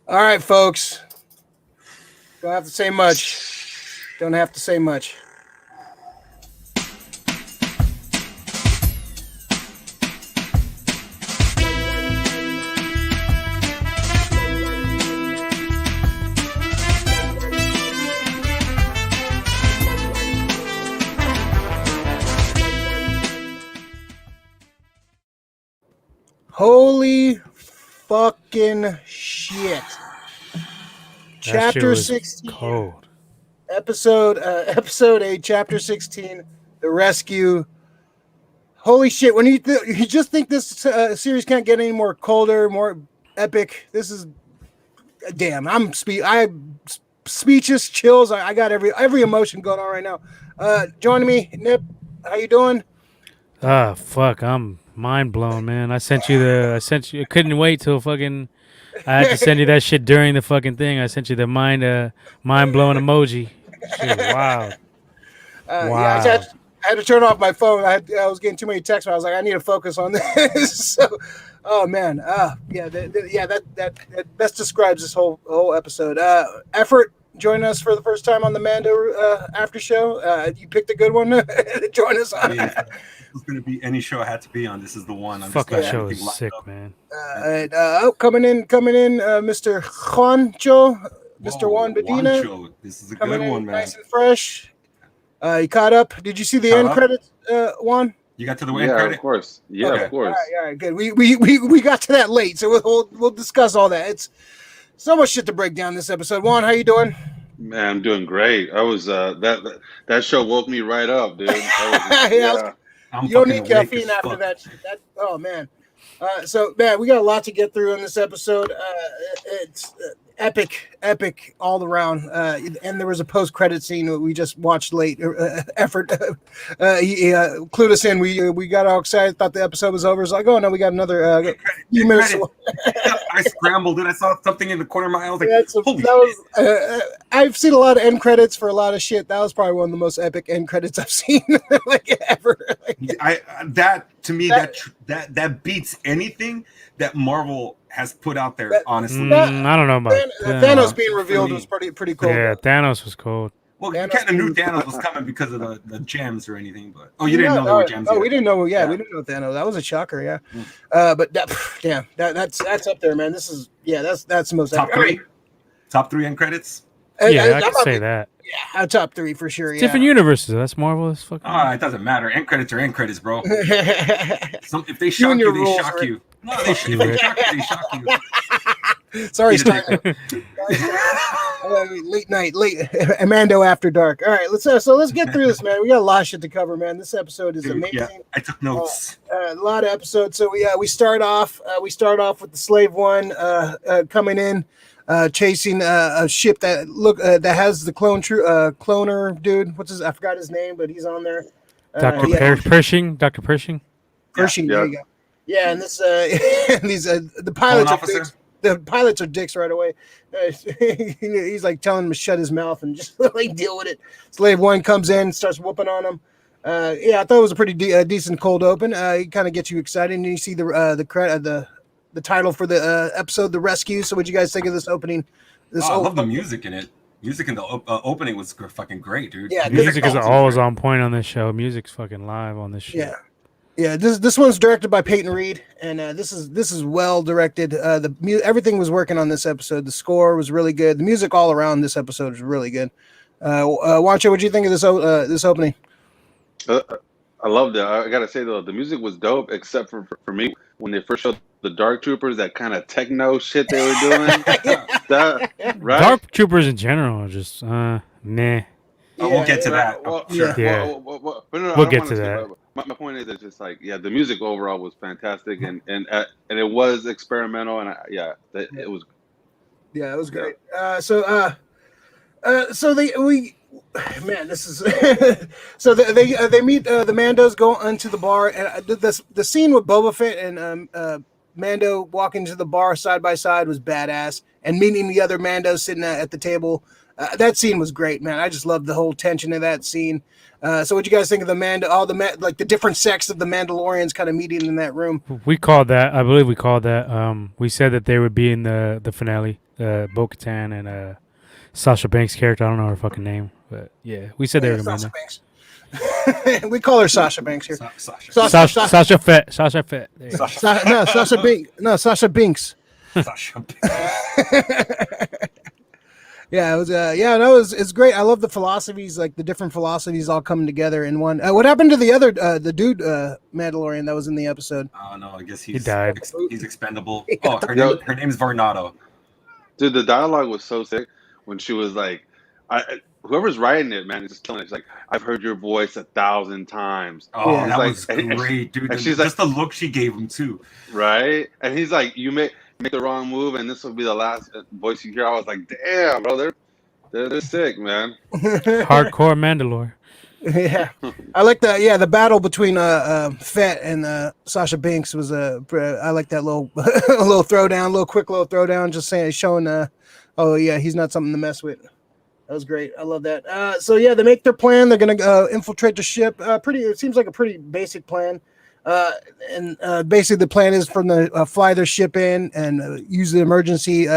All right, folks. Don't have to say much. Don't have to say much. Holy fucking shit. Chapter 16. Cold. Episode 8, chapter 16, The Rescue. Holy shit, when you just think this series can't get any more colder, more epic. This is damn. I'm speechless, chills. I got every emotion going on right now. Joining me, Nip. How you doing? Ah, fuck. I'm mind blown, man. I sent you. I couldn't wait till fucking. I had to send you that shit during the fucking thing. I sent you the mind blowing emoji. Shit, wow. Yeah, I had to turn off my phone. I was getting too many texts. I was like, I need to focus on this. So, oh man, that best describes this whole episode. Effort joining us for the first time on the Mando after show. You picked a good one to join us on. If it was going to be any show I had to be on, this is the one. Fucking show is sick, man. Coming in, Mr. Juancho, Mr. Juan Bedina. Juancho. This is a good one, man. Nice and fresh. You caught up? Did you see the end credits, Juan? You got to the end credit? Yeah, of course. Yeah, Okay. of course. All right, good. We got to that late, so we'll discuss all that. It's so much shit to break down this episode. Juan, how you doing? Man, I'm doing great. I was that show woke me right up, dude. Yeah. You don't need caffeine after that shit. Oh man. So man, we got a lot to get through in this episode. It's epic all around. And there was a post-credit scene that we just watched late. Effort he clued us in. We got all excited, thought the episode was over. It's like, oh no, we got another few minutes. I scrambled and I saw something in the corner of my eye. I was like, holy shit. I've seen a lot of end credits for a lot of shit. That was probably one of the most epic end credits I've seen like ever. That beats anything that Marvel has put out there, honestly. I don't know about Thanos being revealed was pretty cool. Yeah, Thanos was cold. Well, you kind of knew Thanos was coming because of the gems or anything, but you didn't know there were gems. We didn't know. Yeah, we didn't know Thanos. That was a shocker. Yeah, but that's up there, man. This is that's the most top three end credits. Yeah, I can say that. Yeah, top three for sure. Different universes. That's Marvel. That's fucking. It doesn't matter. End credits are end credits, bro. If they shock you, they shock you. No, if they shock you. Sorry, late night, Amando after dark. All right, let's get through this, man. We got a lot of shit to cover, man. This episode is amazing. Yeah, I took notes. A lot of episodes. So we start off with the slave one coming in, chasing a ship that has the cloner dude. I forgot his name, but he's on there. Pershing. Dr. Pershing. Pershing. There you go. Yeah, and this the pilots are dicks. The pilots are dicks right away. He's like telling him to shut his mouth and just like deal with it. Slave one comes in, starts whooping on him. I thought it was a pretty decent cold open. He kind of gets you excited, and you see the title for the episode, The Rescue. So, what'd you guys think of this opening? I love the music in it. Music in the opening was fucking great, dude. Yeah, music is always on point on this show. Music's fucking live on this show. Yeah. This one's directed by Peyton Reed, and this is well directed. Everything was working on this episode. The score was really good. The music all around this episode was really good. Wancho, what do you think of this opening? I loved it. I gotta say though, the music was dope, except for me when they first showed the Dark Troopers, that kind of techno shit they were doing. Right? Dark Troopers in general are just meh. We'll get to that. We'll get to that. My point is, it's just like, the music overall was fantastic, and it was experimental, and it was. Yeah, it was great. This is so they meet the Mandos, go into the bar, and the scene with Boba Fett and Mando walking to the bar side by side was badass, and meeting the other Mandos sitting at the table That scene was great, man. I just loved the whole tension of that scene. So, what you guys think of the the different sects of the Mandalorians kind of meeting in that room? We called that. I believe we called that. We said that they would be in the finale. Bo-Katan and Sasha Banks' character. I don't know her fucking name, but yeah, we said they were gonna be in there. Banks. We call her Sasha Banks here. Sasha Fett. Sasha Fett. Sasha Binks. No, Sasha Binks. Sasha Banks. Yeah, it was. It's great. I love the philosophies, like the different philosophies all coming together in one. What happened to the other, the dude, Mandalorian that was in the episode? Oh no, I guess he died. He's expendable. Oh, her name's Varnado. Dude, the dialogue was so sick when she was like, whoever's writing it, man, is just killing it. She's like, I've heard your voice 1,000 times. Oh, yeah. That was great, dude. And she's just the look she gave him too. Right? And he's like, you make the wrong move, and this will be the last voice you hear. I was like, damn, bro, they're sick, man. Hardcore Mandalore. Yeah, I like the battle between Fett and Sasha Banks was I like that little little quick throwdown, just showing oh yeah, he's not something to mess with. That was great. I love that. So yeah, they make their plan. They're gonna infiltrate the ship. It seems like a pretty basic plan. And basically the plan is from the fly their ship in and use the emergency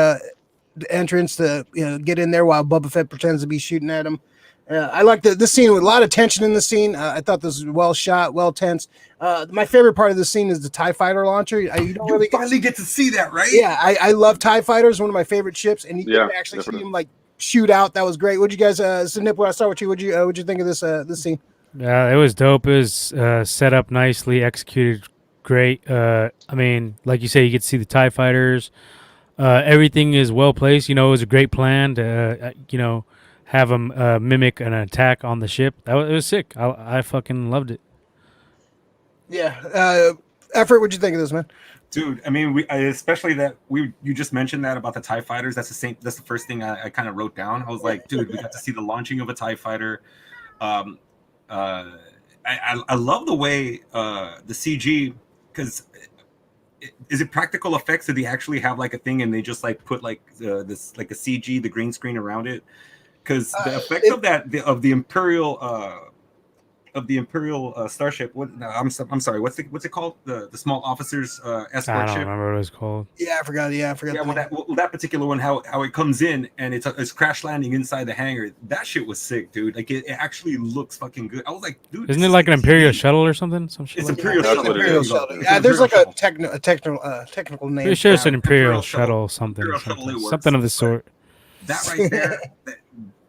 entrance to get in there while Boba Fett pretends to be shooting at him. I like this scene with a lot of tension in the scene. I thought this was well shot, well tense. My favorite part of the scene is the TIE fighter launcher. You finally get to see that, right? Yeah, I love TIE fighters, one of my favorite ships, and you can actually see them like shoot out. That was great. What'd you guys? Nip, I'll start with you. What'd you think of this scene? It was dope. It was set up nicely, executed great. I mean, like you say, you get to see the TIE fighters. Everything is well placed. It was a great plan to, have them mimic an attack on the ship. It was sick. I fucking loved it. Yeah. Effort, what'd you think of this, man? Dude, I mean, especially that you just mentioned that about the TIE fighters. That's the first thing I kind of wrote down. I was like, dude, we got to see the launching of a TIE fighter. I love the way the CG, because is it practical effects? Did they actually have like a thing and they just like put like this like a CG, the green screen around it? Because the effect of the Imperial starship. I'm sorry. What's it called? The small officers escort ship. I don't remember what it was called. Yeah, I forgot. Yeah, that particular one, how it comes in and it's crash landing inside the hangar. That shit was sick, dude. Like it actually looks fucking good. I was like, dude, isn't it like an Imperial shuttle or something? Some shit. It's Imperial shuttle. Yeah, there's like a technical name. Pretty sure it's an Imperial shuttle, something of the sort. That right there.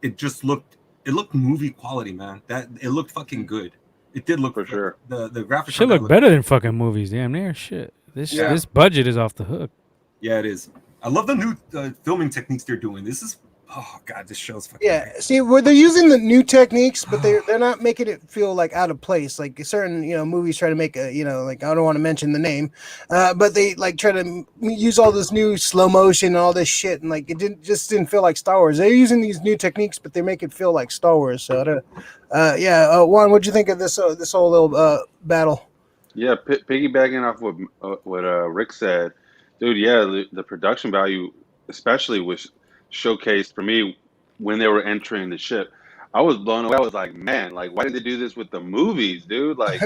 It looked movie quality, man. That it looked fucking good. It did look for sure. The graphics should look better than fucking movies, damn near. Shit, this budget is off the hook. Yeah, it is. I love the new filming techniques they're doing. This is this show's fucking great. See, where they're using the new techniques, but they're not making it feel like out of place. Like certain movies try to make like I don't want to mention the name, but they like try to use all this new slow motion and all this shit, and like it didn't feel like Star Wars. They're using these new techniques, but they make it feel like Star Wars. So Juan, what'd you think of this whole little battle? Yeah, piggybacking off what Rick said, dude. Yeah, the production value, especially was showcased for me when they were entering the ship. I was blown away. I was like, man, like why didn't they do this with the movies, dude? Like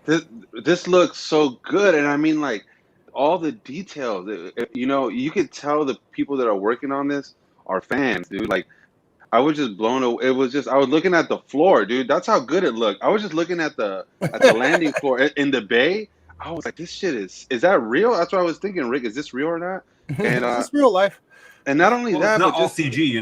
this looks so good. And I mean, like all the details, you could tell the people that are working on this are fans, dude. Like I was just blown away. I was looking at the floor, dude. That's how good it looked. I was just looking at the landing floor in the bay. I was like, this shit is that real? That's what I was thinking, Rick. Is this real or not? And it's real life. And not only that, not all CG,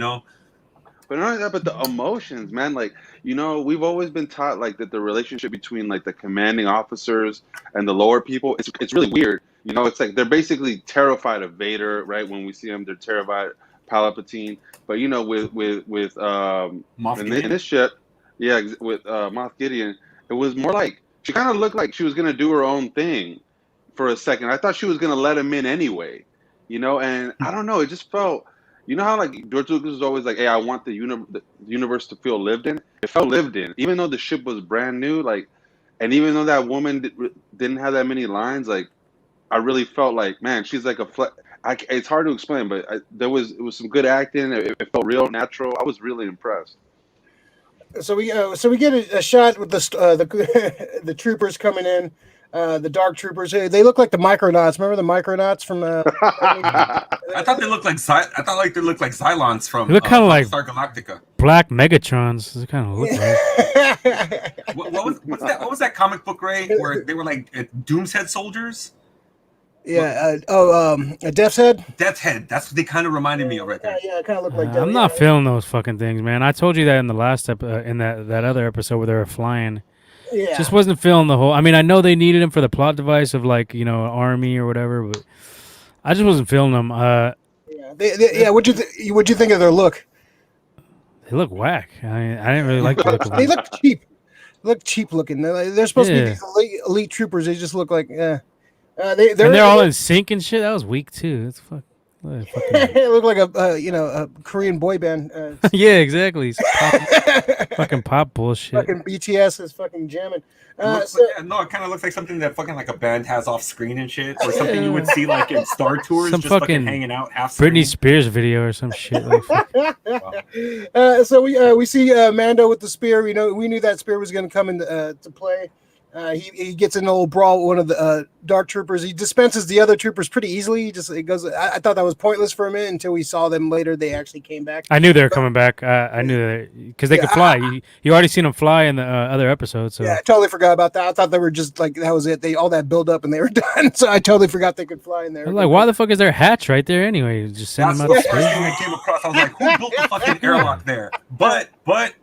But not only that, but the emotions, man. Like, we've always been taught like that the relationship between like the commanding officers and the lower people, it's really weird. It's like they're basically terrified of Vader, right? When we see them, they're terrified of Palpatine. But with Moff Gideon. In this ship, with Moff Gideon, it was more like she kind of looked like she was gonna do her own thing for a second. I thought she was gonna let him in anyway. And I don't know, it just felt, how like George Lucas was always like, hey, I want the universe to feel lived in. It felt lived in, even though the ship was brand new, like, and even though that woman didn't have that many lines, like, I really felt like, man, she's like it's hard to explain, but it was some good acting. It felt real natural. I was really impressed. So we get a shot with the the troopers coming in, the dark troopers. They look like the Micronauts. Remember the Micronauts from? I thought they looked like they looked like Cylons from. They look kind of like Star Galactica. Black Megatrons. They kind of look like. What was that comic book, Ray, where they were like Doomshead soldiers? Yeah. A Death's Head. Death's Head. That's what they kind of reminded me of right there. Yeah, it kind of looked like that. I'm not feeling those fucking things, man. I told you that in the last in that other episode where they were flying. Yeah. Just wasn't feeling the whole. I mean, I know they needed him for the plot device of like an army or whatever, but I just wasn't feeling them. Yeah. What'd you think of their look? They look whack. I didn't really like the look of them. They look cheap. Look cheap looking. They're supposed to be these elite troopers. They just look like they're all in sync and shit. That was weak too. That's fuck. It looked like a Korean boy band. Yeah, exactly. Fucking pop bullshit. Fucking BTS is fucking jamming. No, it kind of looks like something that fucking like a band has off screen and shit, or something you would see like in Star Tours, some just fucking hanging out half screen. Britney Spears video or some shit. So we see Mando with the spear. We knew that spear was going to come into to play. He gets in a little brawl with one of the dark troopers. He dispenses the other troopers pretty easily. It goes. I thought that was pointless for a minute until we saw them later. They actually came back. I knew they were coming back. I knew that because they could fly. You already seen them fly in the other episodes. So. Yeah, I totally forgot about that. I thought they were just like that was it. They all that build up and they were done. So I totally forgot they could fly in there. I was like, why the fuck is there a hatch right there anyway? Just send them out of space. That's the first thing I came across. I was like, who built the fucking airlock there? But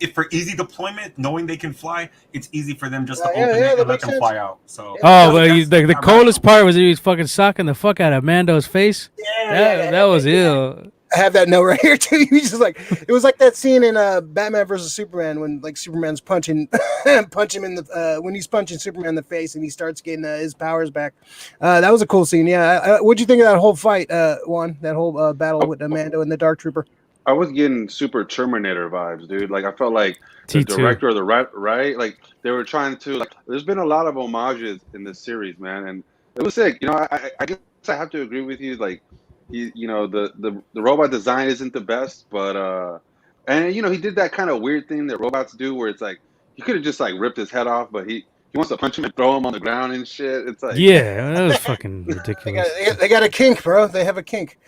if for easy deployment, knowing they can fly, it's easy for them just to open it and let them fly out. So the coolest part was he was fucking socking the fuck out of Mando's face. That was ill. I have that note right here too. He just like it was like that scene in Batman versus Superman when like Superman's punch him in the when he's punching Superman in the face and he starts getting his powers back. That was a cool scene. Yeah, what'd you think of that whole fight, Juan? That whole battle with Mando and the Dark Trooper? I was getting super Terminator vibes, dude. Like I felt like the T2. director of the right, like they were trying to. Like, there's been a lot of homages in this series, man, and it was sick. I guess I have to agree with you. Like, the robot design isn't the best, but and he did that kind of weird thing that robots do, where it's like he could have just like ripped his head off, but he wants to punch him and throw him on the ground and shit. It's like that was fucking ridiculous. They got a kink, bro. They have a kink.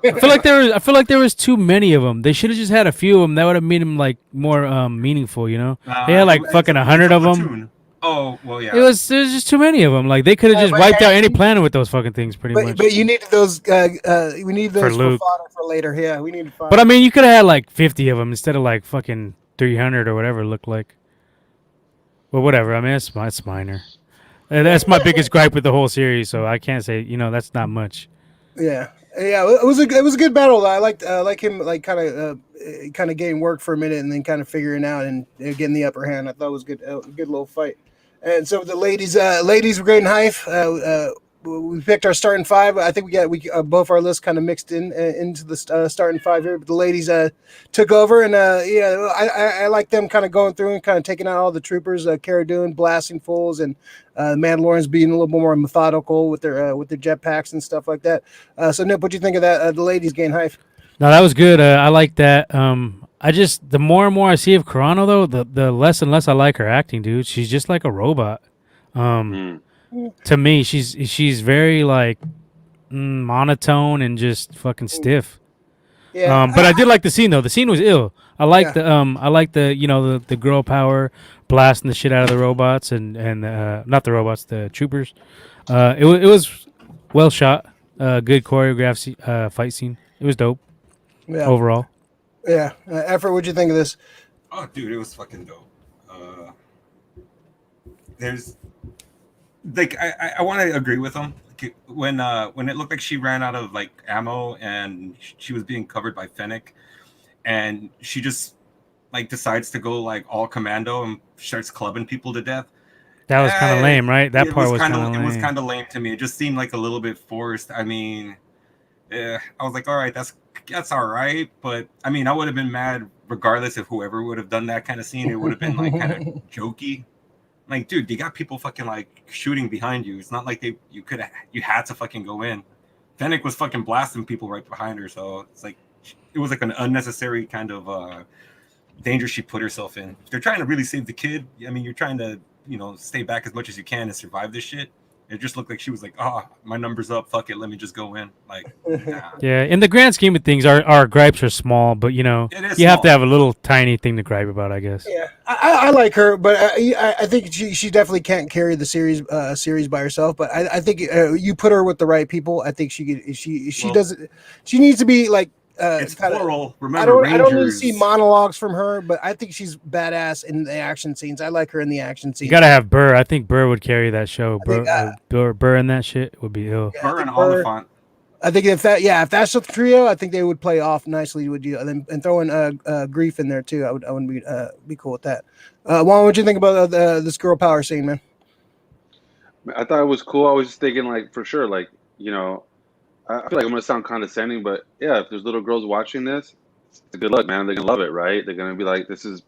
I feel like there was too many of them. They should have just had a few of them. That would have made them like more meaningful. They had like fucking 100 of them. Oh well, yeah. There's just too many of them. Like they could have just wiped out any planet with those fucking things, pretty much. But you needed those. We need those for fodder for later. Yeah, we need fodder. But I mean, you could have had like 50 of them instead of like fucking 300 or whatever it looked like. Well, whatever. I mean, it's minor. That's my biggest gripe with the whole series. So I can't say that's not much. Yeah. It was a good battle. I like him like kind of getting work for a minute and then kind of figuring out and getting the upper hand. I thought it was good, a good little fight. And so the ladies were getting hype. We picked our starting five. I think we both our lists kind of mixed into the starting five here. But the ladies took over, and I like them kind of going through and kind of taking out all the troopers. Cara Dune blasting fools, and Mandalorians being a little bit more methodical with their jetpacks and stuff like that. So Nip, what do you think of that? The ladies gain hype. No, that was good. I like that. The more and more I see of Carano, though, the less and less I like her acting, dude. She's just like a robot. To me, she's very like monotone and just fucking stiff. Yeah. But I did like the scene though. The scene was ill. I like the girl power blasting the shit out of the robots and not the robots, the troopers. It was well shot. Good choreographed fight scene. It was dope. Yeah. Overall. Yeah. Effort, what'd you think of this? Oh, dude, it was fucking dope. There's like I want to agree with him. When it looked like she ran out of like ammo and she was being covered by Fennec, and she just like decides to go like all commando and starts clubbing people to death. That was kind of lame, right? That part was kind of lame. It was kind of lame to me. It just seemed like a little bit forced. I mean, I was like, all right, that's all right, but I mean, I would have been mad regardless if whoever would have done that kind of scene. It would have been like kind of jokey. Like, dude, you got people fucking like shooting behind you. It's not like you had to fucking go in. Fennec was fucking blasting people right behind her, so it's like it was like an unnecessary kind of danger she put herself in. If they're trying to really save the kid, I mean, you're trying to, stay back as much as you can and survive this shit. It just looked like she was like, my number's up, fuck it, let me just go in. Like, nah. Yeah, in the grand scheme of things, our gripes are small, but you have to have a little tiny thing to gripe about, I guess. Yeah, I like her, but I think she definitely can't carry the series by herself. But I think you put her with the right people. I think she needs to be like. It's plural. Remember, I don't need to see monologues from her, but I think she's badass in the action scenes. I like her in the action scenes. You gotta have Burr. I think Burr would carry that show. Burr in that shit would be ill. Yeah, Burr and Oliphant. I think if that's the trio, I think they would play off nicely with you, and throw in Grief in there too. I would be cool with that. Juan, what'd you think about this girl power scene, man? I thought it was cool. I was just thinking, like, for sure, like, I feel like I'm gonna sound condescending, but yeah, if there's little girls watching this, it's good luck, man. They're gonna love it, right? They're gonna be like, "This is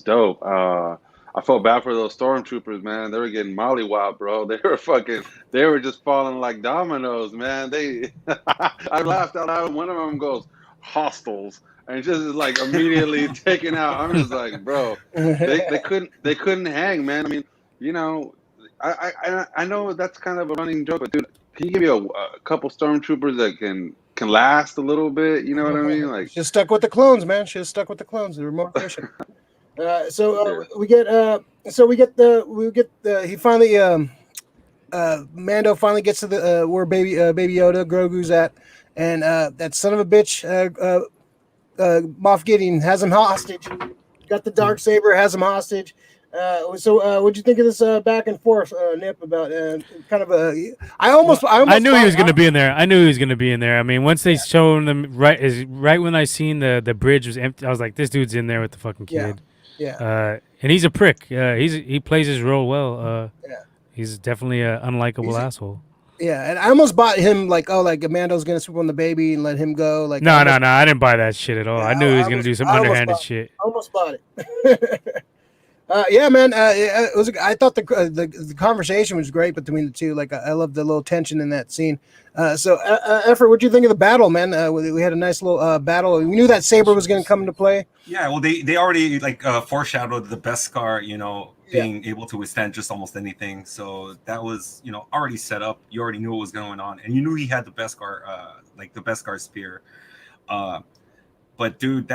dope." I felt bad for those stormtroopers, man. They were getting mollywopped, bro. They were just falling like dominoes, man. I laughed out loud. One of them goes, "Hostiles," and just is like immediately taken out. I'm just like, bro, they couldn't hang, man. I mean, I know that's kind of a running joke, but dude. Can you give me a couple stormtroopers that can last a little bit? You know what I mean? Like, she's stuck with the clones, man. She's stuck with the clones. The remote efficient. He finally Mando finally gets to the where baby Yoda Grogu's at, and that son of a bitch Moff Gideon has him hostage. Got the darksaber, has him hostage. What'd you think of this back and forth, Nip? About kind of a? I knew he was going to be in there. I knew he was going to be in there. I mean, once they showed them right when I seen the bridge was empty, I was like, this dude's in there with the fucking kid. Yeah. And he's a prick. He plays his role well. He's definitely an unlikable asshole. Yeah, and I almost bought him like Amando's gonna swoop on the baby and let him go. Like, no, I didn't buy that shit at all. Yeah, I knew he was gonna do some underhanded shit. I almost bought it. Yeah, man. It was. I thought the conversation was great between the two. Like, I love the little tension in that scene. Effort, what do you think of the battle, man? We had a nice little battle. We knew that saber was going to come into play. Yeah, well, they already foreshadowed the Beskar, being able to withstand just almost anything. So that was, already set up. You already knew what was going on, and you knew he had the Beskar, the Beskar spear. But dude,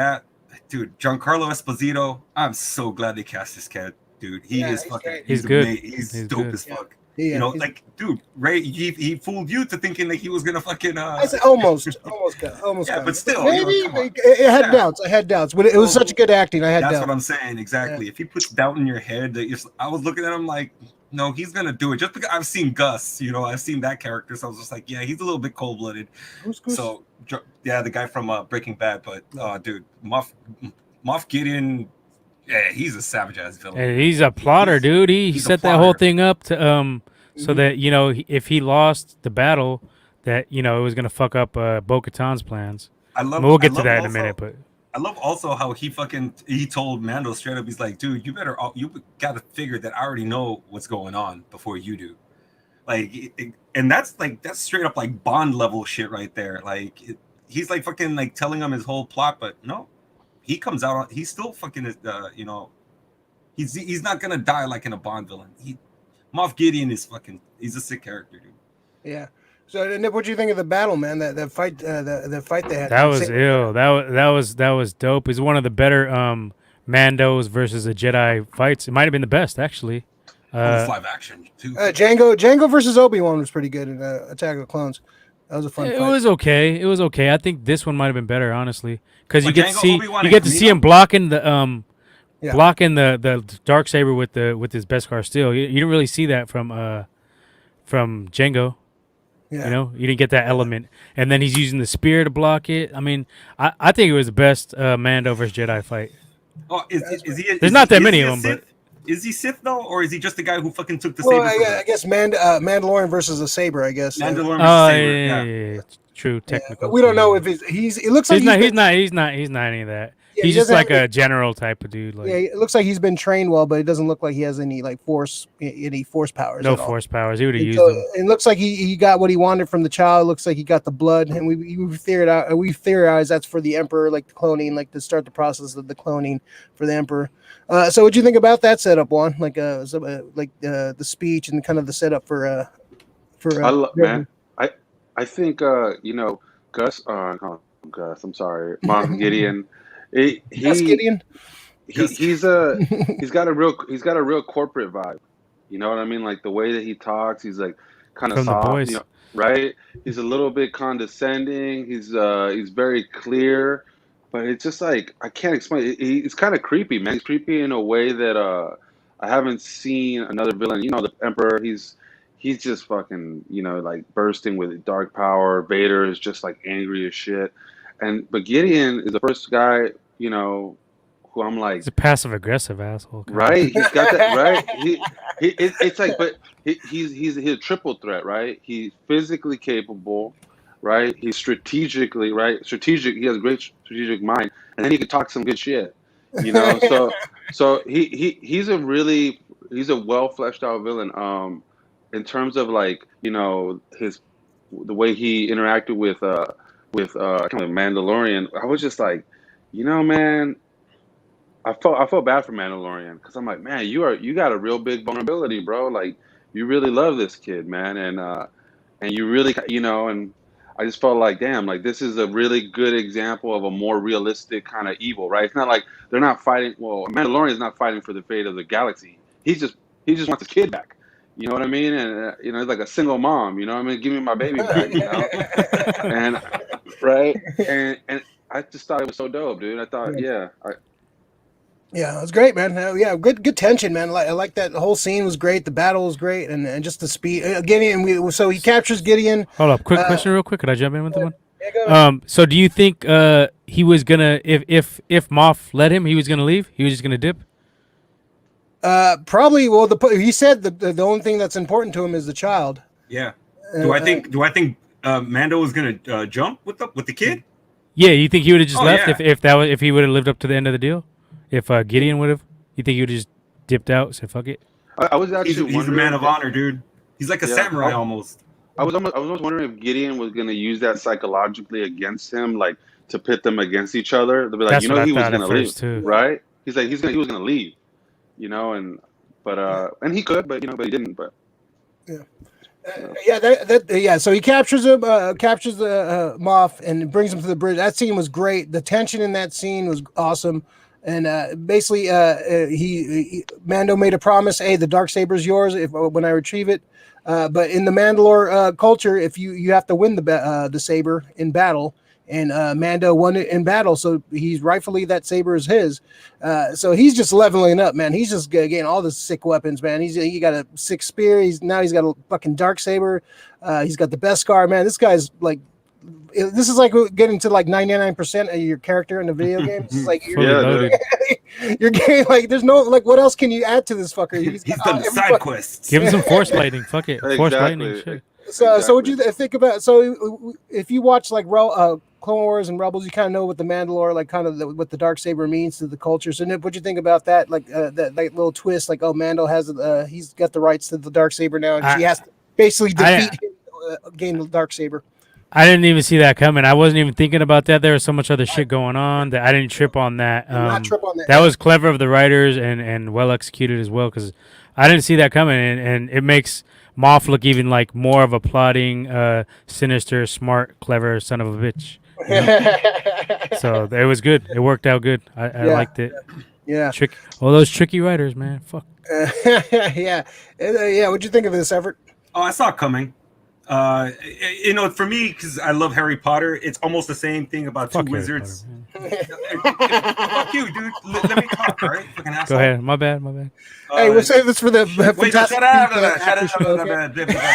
Giancarlo Esposito, I'm so glad they cast this cat, dude. He's fucking, he's good. He's dope good. as fuck. Dude, Ray, he fooled you to thinking that he was gonna fucking. I said almost. Yeah, but still, maybe it had doubts. I had doubts, but it was such good acting. I had doubts. That's what I'm saying. Exactly. Yeah. If he puts doubt in your head, I was looking at him like, no, he's gonna do it. Just because I've seen Gus, I've seen that character, so I was just like, yeah, he's a little bit cold blooded. Who's Gus? So yeah, the guy from Breaking Bad, but dude, Moff Gideon. Yeah, he's a savage ass villain. And he's a plotter, dude. He set that whole thing up to so that if he lost the battle, that it was gonna fuck up Bo-Katan's plans. We'll get to that in a minute, but I love also how he told Mando straight up. He's like, dude, you got to figure that I already know what's going on before you do. And that's straight up like Bond level shit right there. He's like fucking like telling him his whole plot, but no. He comes out. He's still fucking. He's not gonna die like in a Bond villain. Moff Gideon is fucking. He's a sick character, dude. Yeah. So, Nip, what do you think of the battle, man? That fight. The fight they had. That was ill. That was dope. It's one of the better Mandos versus a Jedi fights. It might have been the best, actually. Live action too. Django versus Obi-Wan was pretty good in Attack of the Clones. That was a fun fight. It was okay. I think this one might have been better, honestly, because you get to see him blocking the darksaber with his Beskar steel. You didn't really see that from Django. Yeah. You didn't get that element, and then he's using the spear to block it. I mean, I think it was the best Mando versus Jedi fight. Oh, is he? There's not that many of them, but. Is he Sith though, or is he just the guy who fucking took the saber? I guess Mandalorian versus a saber. I guess. Mandalorian versus saber. Yeah. True, technical. We don't know if he looks like he's not any of that. he's just like a general type of dude. Like, yeah, it looks like he's been trained well, but it doesn't look like he has any force powers. No at all. force powers. He would have used So them. it looks like he got what he wanted from the child. It looks like he got the blood, and we theorized that's for the Emperor, like the cloning, like to start the process of the cloning for the Emperor. So what'd you think about that setup, Juan? Like the speech and kind of the setup for man. I think Gus. Gus. I'm sorry, Moff Gideon. Gideon. He's got a real corporate vibe. You know what I mean? Like the way that he talks, he's like kind of soft, right? He's a little bit condescending. He's very clear, but it's just like I can't explain. It's kind of creepy, man. He's creepy in a way that I haven't seen another villain. You know, the Emperor. He's just fucking like bursting with dark power. Vader is just like angry as shit, but Gideon is the first guy who I'm like, he's a passive aggressive asshole. Right? He's got that right. It's like, but he's a triple threat, right? He's physically capable, right? He's strategically right. Strategic. He has a great strategic mind, and then he can talk some good shit. So he's a well fleshed out villain. In terms of like the way he interacted with Mandalorian, I was just like, man. I felt bad for Mandalorian because I'm like, man, you got a real big vulnerability, bro. Like you really love this kid, man, and you really, and I just felt like, damn, like this is a really good example of a more realistic kind of evil, right? It's not like they're not fighting. Well, Mandalorian is not fighting for the fate of the galaxy. He just wants his kid back. You know what I mean? And it's like a single mom. You know what I mean? Give me my baby back. And right, and I just thought it was so dope, dude. I thought, yeah. Yeah, it was great, man. Yeah, good tension, man. I like that. The whole scene was great. The battle was great, and just the speed. Gideon. So he captures Gideon. Hold up, quick question, real quick. Could I jump in with the one? Yeah, go ahead. So do you think he was gonna, if Moff let him, he was gonna leave? He was just gonna dip? Probably. Well, he said the only thing that's important to him is the child. Yeah. Do I think Mando was gonna jump with the kid? Yeah. You think he would have just left yeah. if he would have lived up to the end of the deal? If Gideon would have, you think he would have just dipped out? Said fuck it. I was actually he's a man of honor, dude. He's like a samurai almost. I was almost wondering if Gideon was going to use that psychologically against him, like to pit them against each other. They'll be like, he was going to leave, too. Right? He's like, he was going to leave, and he could, but but he didn't. But yeah. So he captures him, captures the Moff, and brings him to the bridge. That scene was great. The tension in that scene was awesome. And basically, Mando made a promise: "Hey, the darksaber is yours when I retrieve it." But in the Mandalore culture, if you have to win the saber in battle, and Mando won it in battle, so he's rightfully that saber is his. So he's just leveling up, man. He's just getting all the sick weapons, man. He got a sick spear. He's got a fucking darksaber. He's got the Beskar, man. This guy's like. This is like getting to like 99% of your character in the video game. It's like you're getting like there's no like what else can you add to this fucker? He's done the side quests. Give him some force lightning. Fuck it, exactly. Force lightning. Shit. So what do you think about? So if you watch like Clone Wars and Rebels, you kind of know what the Mandalore like kind of what the darksaber means to the culture. So Nip, what do you think about that? Like that little twist, like Mando has he's got the rights to the darksaber now, and she has to basically defeat him, gain the darksaber. I didn't even see that coming. I wasn't even thinking about that. There was so much other shit going on that I didn't trip on that. Not trip on that. That was clever of the writers and well executed as well because I didn't see that coming. And it makes Moff look even like more of a plotting, sinister, smart, clever son of a bitch. So it was good. It worked out good. I liked it. Yeah. All those tricky writers, man. Fuck. Yeah. What'd you think of this effort? Oh, I saw it coming. For me, because I love Harry Potter, it's almost the same thing about two wizards. Fuck you, dude. Let me talk, all right? Fucking asshole. Go ahead. My bad. Hey, we'll save this for the. Wait, shut up.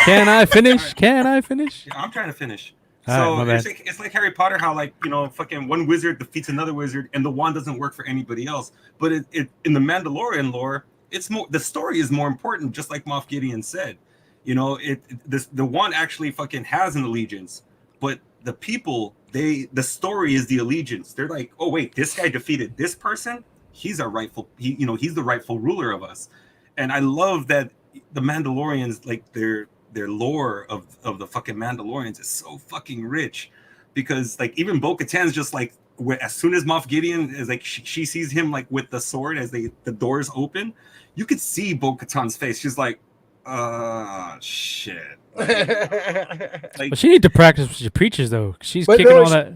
Can I finish? Yeah, I'm trying to finish. So it's like Harry Potter, how fucking one wizard defeats another wizard, and the wand doesn't work for anybody else. But it in the Mandalorian lore, it's more the story is more important, just like Moff Gideon said. The one actually fucking has an allegiance, but the people, the story is the allegiance. They're like, oh wait, this guy defeated this person. He's our rightful, he's the rightful ruler of us. And I love that the Mandalorians, like their lore of the fucking Mandalorians is so fucking rich, because like even Bo-Katan's just like, as soon as Moff Gideon is like, she sees him like with the sword as the doors open, you could see Bo-Katan's face. She's like, shit. Like, but she need to practice with your preachers though. She's kicking all that.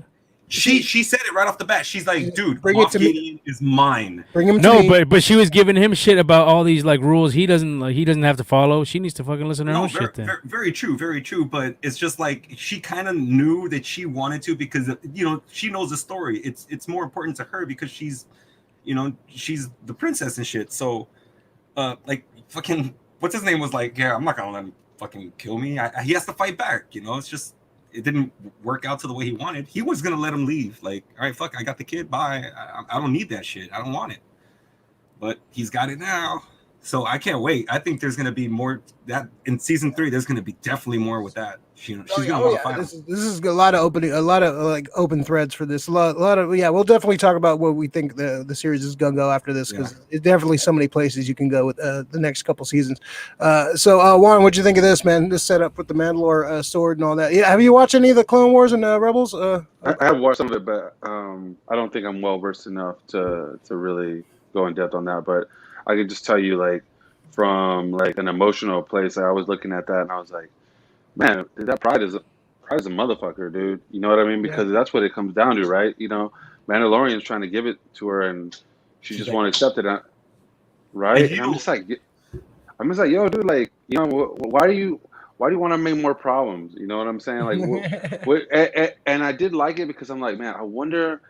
She said it right off the bat. She's like, dude, Bring Moff it to Gideon is mine. Bring him to me. but she was giving him shit about all these like rules he doesn't have to follow. She needs to fucking listen to her own shit then. Very true, very true. But it's just like she kind of knew that she wanted to, because she knows the story. It's more important to her because she's the princess and shit. So like fucking what's his name was like, yeah, I'm not gonna let him fucking kill me. He has to fight back. It's just, it didn't work out to the way he wanted. He was gonna let him leave. Like, all right, fuck, I got the kid. Bye. I don't need that shit. I don't want it. But he's got it now. So I can't wait. I think there's gonna be more that in season 3. There's gonna be definitely more with that. She's gonna want to fight. This is a lot of like open threads for this. A lot of we'll definitely talk about what we think the series is gonna go after this, because it's definitely so many places you can go with the next couple seasons. So Juan, what'd you think of this, man? This setup with the Mandalore sword and all that. Yeah, have you watched any of the Clone Wars and Rebels? I have watched some of it, but I don't think I'm well versed enough to really go in depth on that. But I could just tell you, like, from like an emotional place, I was looking at that and I was like, man, that pride is a motherfucker, dude. You know what I mean? Because that's what it comes down to, right? Mandalorian's trying to give it to her and she just won't accept it, right? And I'm just like, yo, dude, like, why do you want to make more problems? You know what I'm saying? Like, and I did like it because I'm like, man, I wonder.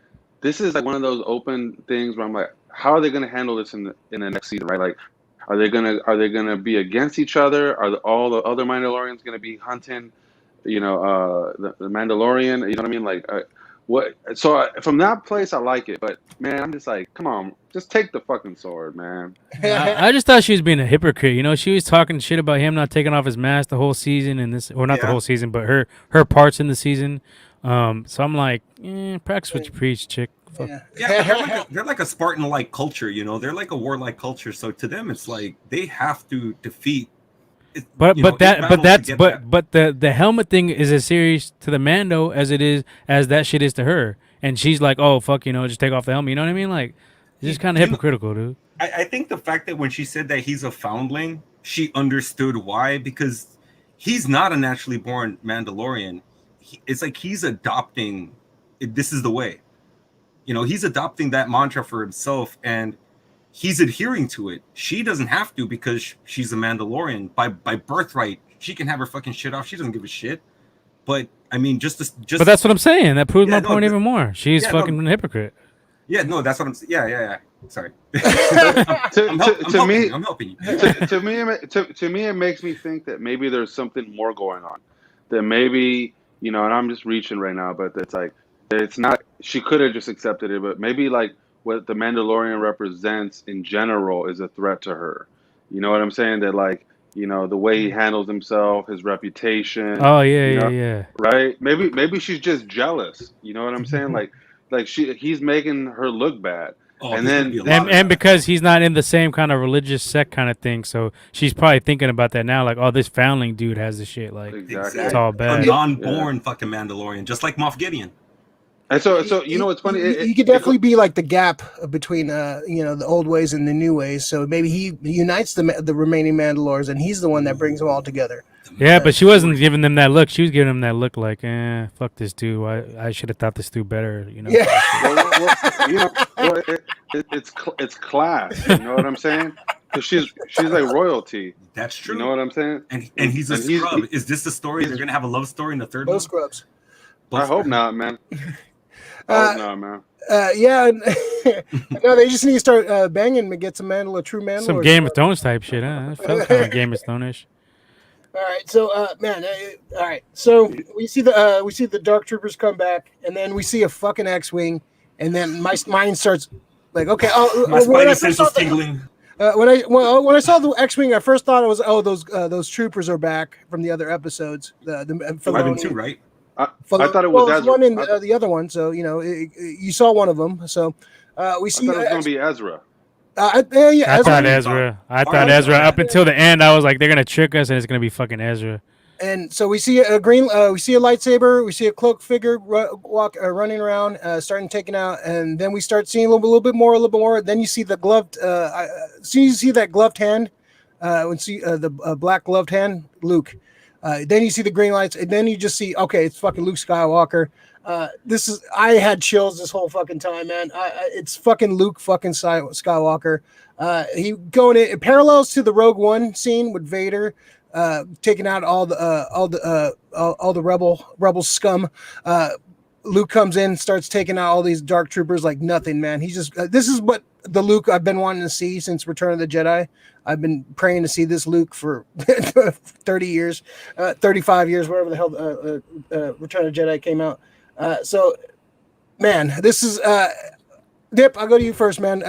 This is like one of those open things where I'm like, how are they going to handle this in the next season, right? Like, are they gonna be against each other? Are all the other Mandalorians gonna be hunting, the Mandalorian? You know what I mean? Like, what? So from that place, I like it. But man, I'm just like, come on, just take the fucking sword, man. I just thought she was being a hypocrite. She was talking shit about him not taking off his mask the whole season, and this, or not the whole season, but her parts in the season. So I'm like, practice what you preach, chick. They're like a Spartan-like culture, They're like a warlike culture. So to them, it's like they have to defeat. But the helmet thing is as serious to the Mando as it is as that shit is to her. And she's like, oh fuck, just take off the helmet. You know what I mean? Like, it's just kind of hypocritical, dude. I think the fact that when she said that he's a foundling, she understood why, because he's not a naturally born Mandalorian. It's like he's adopting. This is the way. He's adopting that mantra for himself and he's adhering to it. She doesn't have to, because she's a Mandalorian. By birthright, she can have her fucking shit off. She doesn't give a shit. But I mean, just. But that's what I'm saying. That proves my point even more. She's fucking a hypocrite. Yeah, no, that's what I'm saying. Yeah. Sorry. I'm helping you. To me, it makes me think that maybe there's something more going on. That maybe, and I'm just reaching right now, but it's like, it's not, she could have just accepted it, but maybe like what the Mandalorian represents in general is a threat to her. You know what I'm saying? That like, the way he handles himself, his reputation. Oh yeah. Right? Maybe she's just jealous. You know what I'm saying? Like he's making her look bad. Oh, and because he's not in the same kind of religious sect kind of thing, so she's probably thinking about that now. Like, oh, this foundling dude has the shit. Like, exactly. It's all bad. A non-born fucking Mandalorian, just like Moff Gideon. And so it's funny. You could definitely be like the gap between the old ways and the new ways. So maybe he unites the remaining Mandalores, and he's the one that brings them all together. Yeah, but she wasn't giving them that look. She was giving them that look like, fuck this dude. I should have thought this dude better. Yeah. It's class. You know what I'm saying? Because she's like royalty. That's true. You know what I'm saying? And he's a scrub. Is this the story? They're gonna have a love story in the third one? Both scrubs. I hope not, man. Man. Yeah. No, they just need to start banging and get some true Mandalore. Some Game of Thrones type shit, huh? It felt kind of Game of Thrones-ish. All right, so all right, so we see the Dark Troopers come back, and then we see a fucking X-wing, and then my mind starts like, okay, my spidey sense is tingling. When I saw the X-wing, I first thought it was those troopers are back from the other episodes. The 5 and 2, right? I thought it was Ezra. One in the other one, so you saw one of them. So we see. I thought it was going to be Ezra. I thought Ezra. Up until the end, I was like, they're gonna trick us, and it's gonna be fucking Ezra. And so we see a green, we see a lightsaber, we see a cloaked figure running around, starting taking out, and then we start seeing a little bit more. Then you see the gloved, you see that gloved hand, when see the black gloved hand, Luke. Then you see the green lights, and then you just see, okay, it's fucking Luke Skywalker. I had chills this whole fucking time, man. It's fucking Luke fucking Skywalker. He going in, it parallels to the Rogue One scene with Vader, taking out all the rebel scum. Luke comes in, starts taking out all these dark troopers like nothing, man. He's just this is what the Luke I've been wanting to see since Return of the Jedi. I've been praying to see this Luke for 30 years, 35 years, whatever the hell Return of the Jedi came out. So, man, this is Dip. I'll go to you first, man.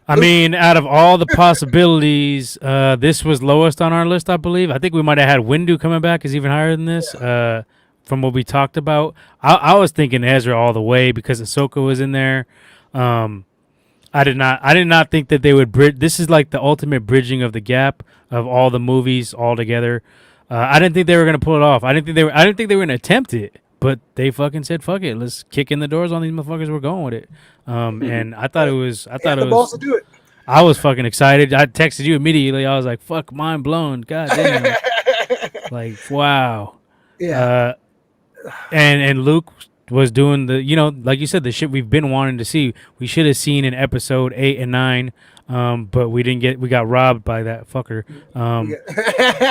I mean, out of all the possibilities, this was lowest on our list, I believe. I think we might have had Windu coming back is even higher than this. Yeah. From what we talked about, I was thinking Ezra all the way because Ahsoka was in there. I did not think that they would bridge. This is like the ultimate bridging of the gap of all the movies all together. I didn't think they were gonna pull it off. I didn't think they were gonna attempt it. But they fucking said, "Fuck it, let's kick in the doors on these motherfuckers. We're going with it." And I thought it was. Balls to do it. I was fucking excited. I texted you immediately. I was like, "Fuck, mind blown." God damn. Like, wow. Yeah. And Luke was doing the, like you said, the shit we've been wanting to see. We should have seen in episode 8 and 9, but we got robbed by that fucker.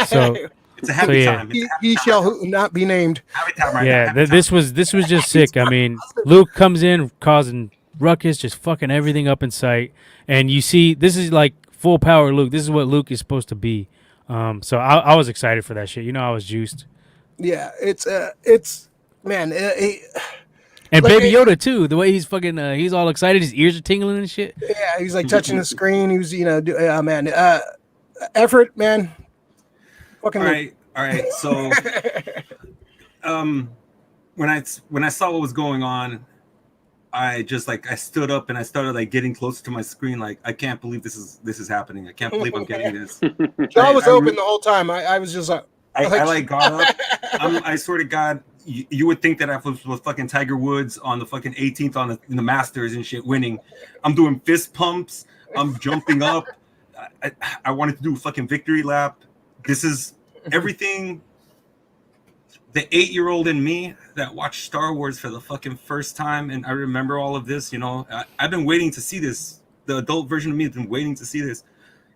So. It's a happy time. He shall not be named. Happy time right yeah, now. this was just sick. I mean, Luke comes in causing ruckus, just fucking everything up in sight, and you see this is like full power Luke. This is what Luke is supposed to be. So I was excited for that shit. I was juiced. Yeah, it's man. And like, Baby Yoda too. The way he's fucking, he's all excited. His ears are tingling and shit. Yeah, he's like touching the screen. He was, man, effort, man. Fucking all right. So, when I saw what was going on, I just I stood up and I started getting closer to my screen. Like, I can't believe this is happening. I can't believe I'm getting this. Jaw was open the whole time. I was just like, I got up. I swear to God, you would think that I was fucking Tiger Woods on the fucking 18th in the Masters and shit, winning. I'm doing fist pumps. I'm jumping up. I wanted to do a fucking victory lap. This is everything the 8-year-old in me that watched Star Wars for the fucking first time, and I remember all of this, I've been waiting to see this. The adult version of me has been waiting to see this.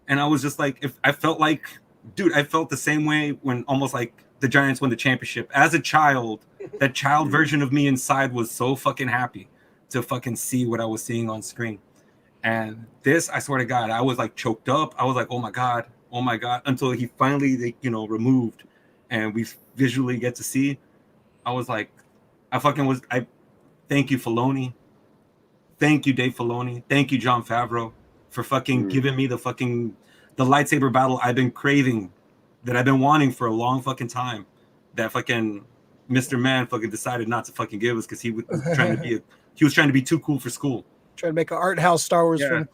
And I was just like, I felt the same way when almost like the Giants won the championship. As a child, that child version of me inside was so fucking happy to fucking see what I was seeing on screen. And this, I swear to God, I was like choked up. I was like, oh my God, until he finally, removed and we visually get to see. I was like, thank you, Filoni. Thank you, Dave Filoni. Thank you, Jon Favreau, for fucking giving me the lightsaber battle I've been craving, that I've been wanting for a long fucking time. That fucking Mr. Man fucking decided not to fucking give us because he was trying to be too cool for school. Trying to make an art house Star Wars film.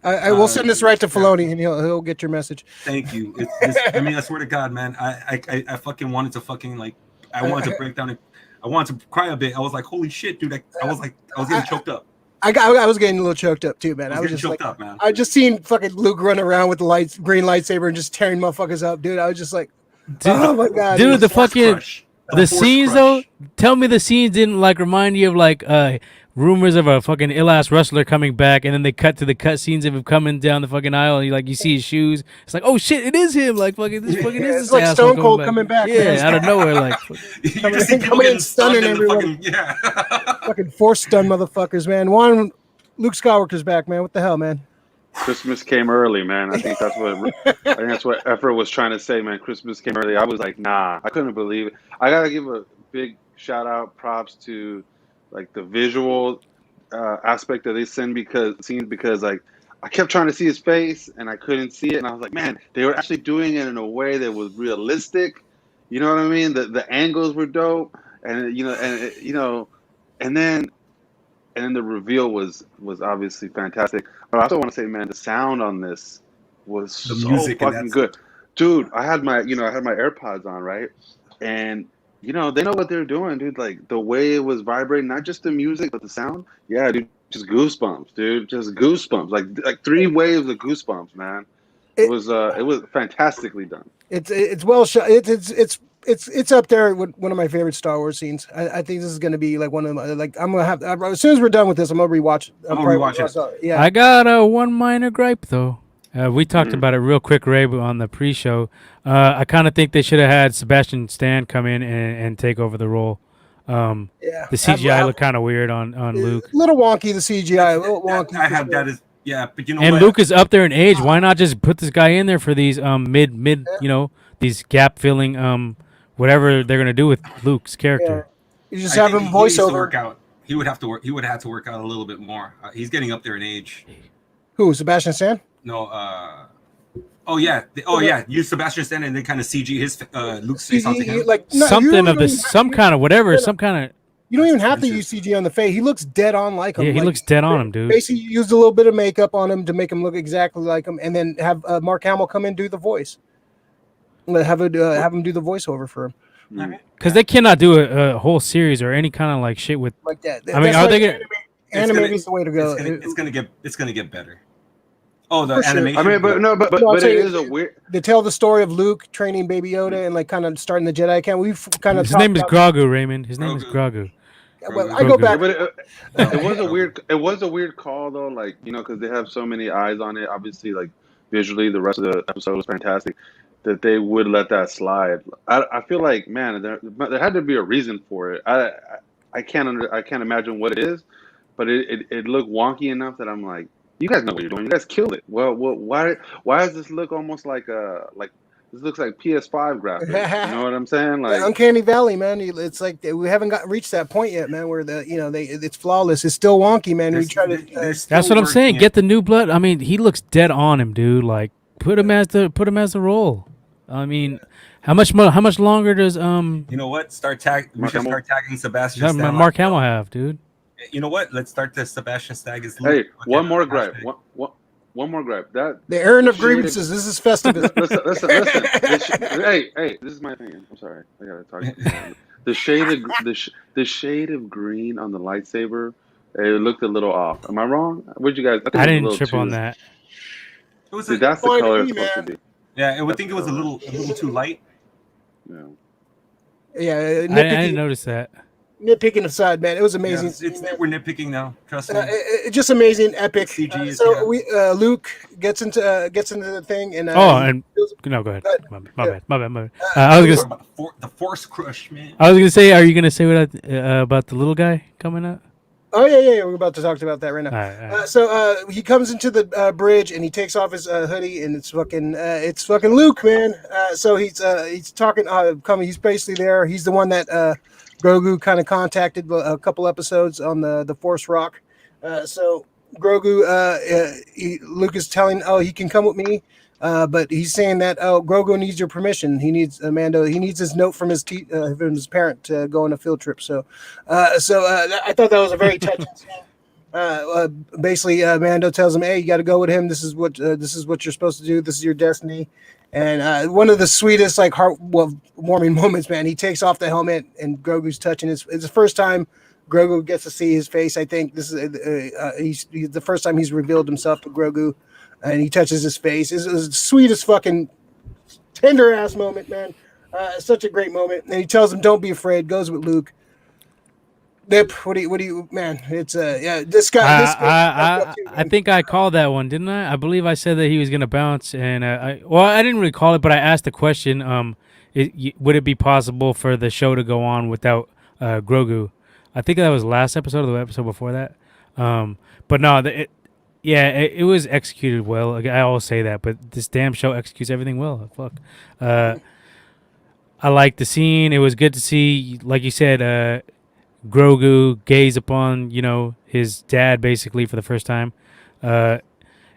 I will send this right to Filoni, and he'll get your message. Thank you. I swear to God, man, I fucking wanted to fucking I wanted to break down. I wanted to cry a bit. I was like, holy shit, dude! I was getting choked up. I was getting a little choked up too, man. I was just choked up, man. I just seen fucking Luke run around with the green lightsaber and just tearing motherfuckers up, dude. I was just like, oh my God, dude! The fucking the scenes though. Tell me the scenes didn't remind you of rumors of a fucking ill-ass wrestler coming back, and then they cut to the cut scenes of him coming down the fucking aisle, and you see his shoes. It's like, oh shit, it is him! This fucking is this it's like Stone Cold coming back. Yeah, out of nowhere, coming in stunning everyone. Fucking force stun motherfuckers, man. Luke Skywalker's back, man. What the hell, man? Christmas came early, man. I think that's what Efra was trying to say, man. Christmas came early. I was like, nah, I couldn't believe it. I gotta give a big shout out, props to the visual aspect of this scene because I kept trying to see his face and I couldn't see it, and I was like, man, they were actually doing it in a way that was realistic, You know what I mean? The angles were dope, and and then the reveal was obviously fantastic. But I also want to say, man, the sound on this was The so music and fucking that's good, dude. I had my AirPods on, right, and they know what they're doing, dude. Like the way it was vibrating, not just the music but the sound. Yeah, dude, just goosebumps, dude. Just goosebumps, like 3 waves of goosebumps, man. It It, was fantastically done. it's well shot. It's up there with one of my favorite Star Wars scenes. I think this is going to be like one of my I'm gonna have as soon as we're done with this, I'm gonna rewatch. I'm gonna rewatch it. Yeah, I got one minor gripe though. We talked about it real quick, Ray, on the pre-show. I kind of think they should have had Sebastian Stan come in and take over the role. yeah. The CGI looked kind of weird on Luke. A little wonky, the CGI. A little wonky. I have that as but you know And what? Luke is up there in age. Why not just put this guy in there for these mid these gap filling whatever they're gonna do with Luke's character? You just have him voiceover. Work out. He would have to work. He would have to work out a little bit more. He's getting up there in age. Who? Sebastian Stan? No. Use Sebastian Stan and then kind of CG his Luke's face onto him. Some kind of whatever. Some kind of. You don't even have to use CG on the face. He looks dead on like him. Yeah, he loodo dead on him, dude. Basically, used a little bit of makeup on him to make him look exactly like him, and then have Mark Hamill come in and do the voice. Have him do the voiceover for him. Because they cannot do a whole series or any kind of like shit with like that. I mean, are they gonna animate is the way to go? It's gonna get better. Oh, the animation. I mean, but it is a weird. They tell the story of Luke training Baby Yoda and like kind of starting the Jedi camp. We've kind of his name is Grogu, Raymond. His name is Grogu. Well, I go back. But it was a weird. It was a weird call though, like because they have so many eyes on it. Obviously, like visually, the rest of the episode was fantastic. That they would let that slide. I feel like, man, there had to be a reason for it. I can't imagine what it is, but it looked wonky enough that I'm like, you guys know what you're doing. You guys killed it. Well, why does this look almost like this looks like PS5 graphics? You know what I'm saying? Like Uncanny Valley, man. It's like we haven't reached that point yet, man. Where it's flawless. It's still wonky, man. We try to. That's what I'm saying. Get the new blood. I mean, he looks dead on him, dude. Like put him as the role. I mean, how much longer does You know what? We should start tagging Sebastian Stan. Mark Hamill have, dude. You know what? Let's start the Sebastian Stan as Luke. Hey, one more gripe. One more gripe. That the errand of grievances. This is Festivus. Listen. Hey, this is my opinion. I'm sorry. I gotta talk to you. The shade of green on the lightsaber, it looked a little off. Am I wrong? What'd you guys? I didn't trip on that. That's the color it's supposed to be. Yeah, I would think it was a little too light. Yeah, I didn't notice that. Nitpicking aside, man, it was amazing. Yeah, we're nitpicking now. Trust me. Just amazing, epic. CG Luke gets into the thing and. No, go ahead. My bad. I was gonna the Force crush, man. I was gonna say, are you gonna say what about the little guy coming up? Oh yeah. We're about to talk about that right now. All right. So he comes into the bridge and he takes off his hoodie and it's fucking Luke, man. So he's talking. He's basically there. He's the one that Grogu kind of contacted a couple episodes on the Force Rock. So Grogu, Luke is telling, he can come with me. But he's saying that Grogu needs your permission. He needs Mando. He needs his note from his parent to go on a field trip. So I thought that was a very touching scene. Basically, Mando tells him, "Hey, you got to go with him. This is what you're supposed to do. This is your destiny." And one of the sweetest, like heart-warming moments, man. He takes off the helmet and Grogu's touching his. It's the first time Grogu gets to see his face. I think this is he's the first time he's revealed himself to Grogu. And he touches his face. It was the sweetest fucking tender ass moment, man. Such a great moment. And he tells him, "Don't be afraid." Goes with Luke. Nip, what do you, man? It's this guy. I think I called that one, didn't I? I believe I said that he was gonna bounce, and I didn't really call it, but I asked the question: would it be possible for the show to go on without Grogu? I think that was last episode or the episode before that. But no, it was executed well. I always say that, but this damn show executes everything well. Fuck. I liked the scene. It was good to see, like you said, Grogu gaze upon, his dad basically for the first time.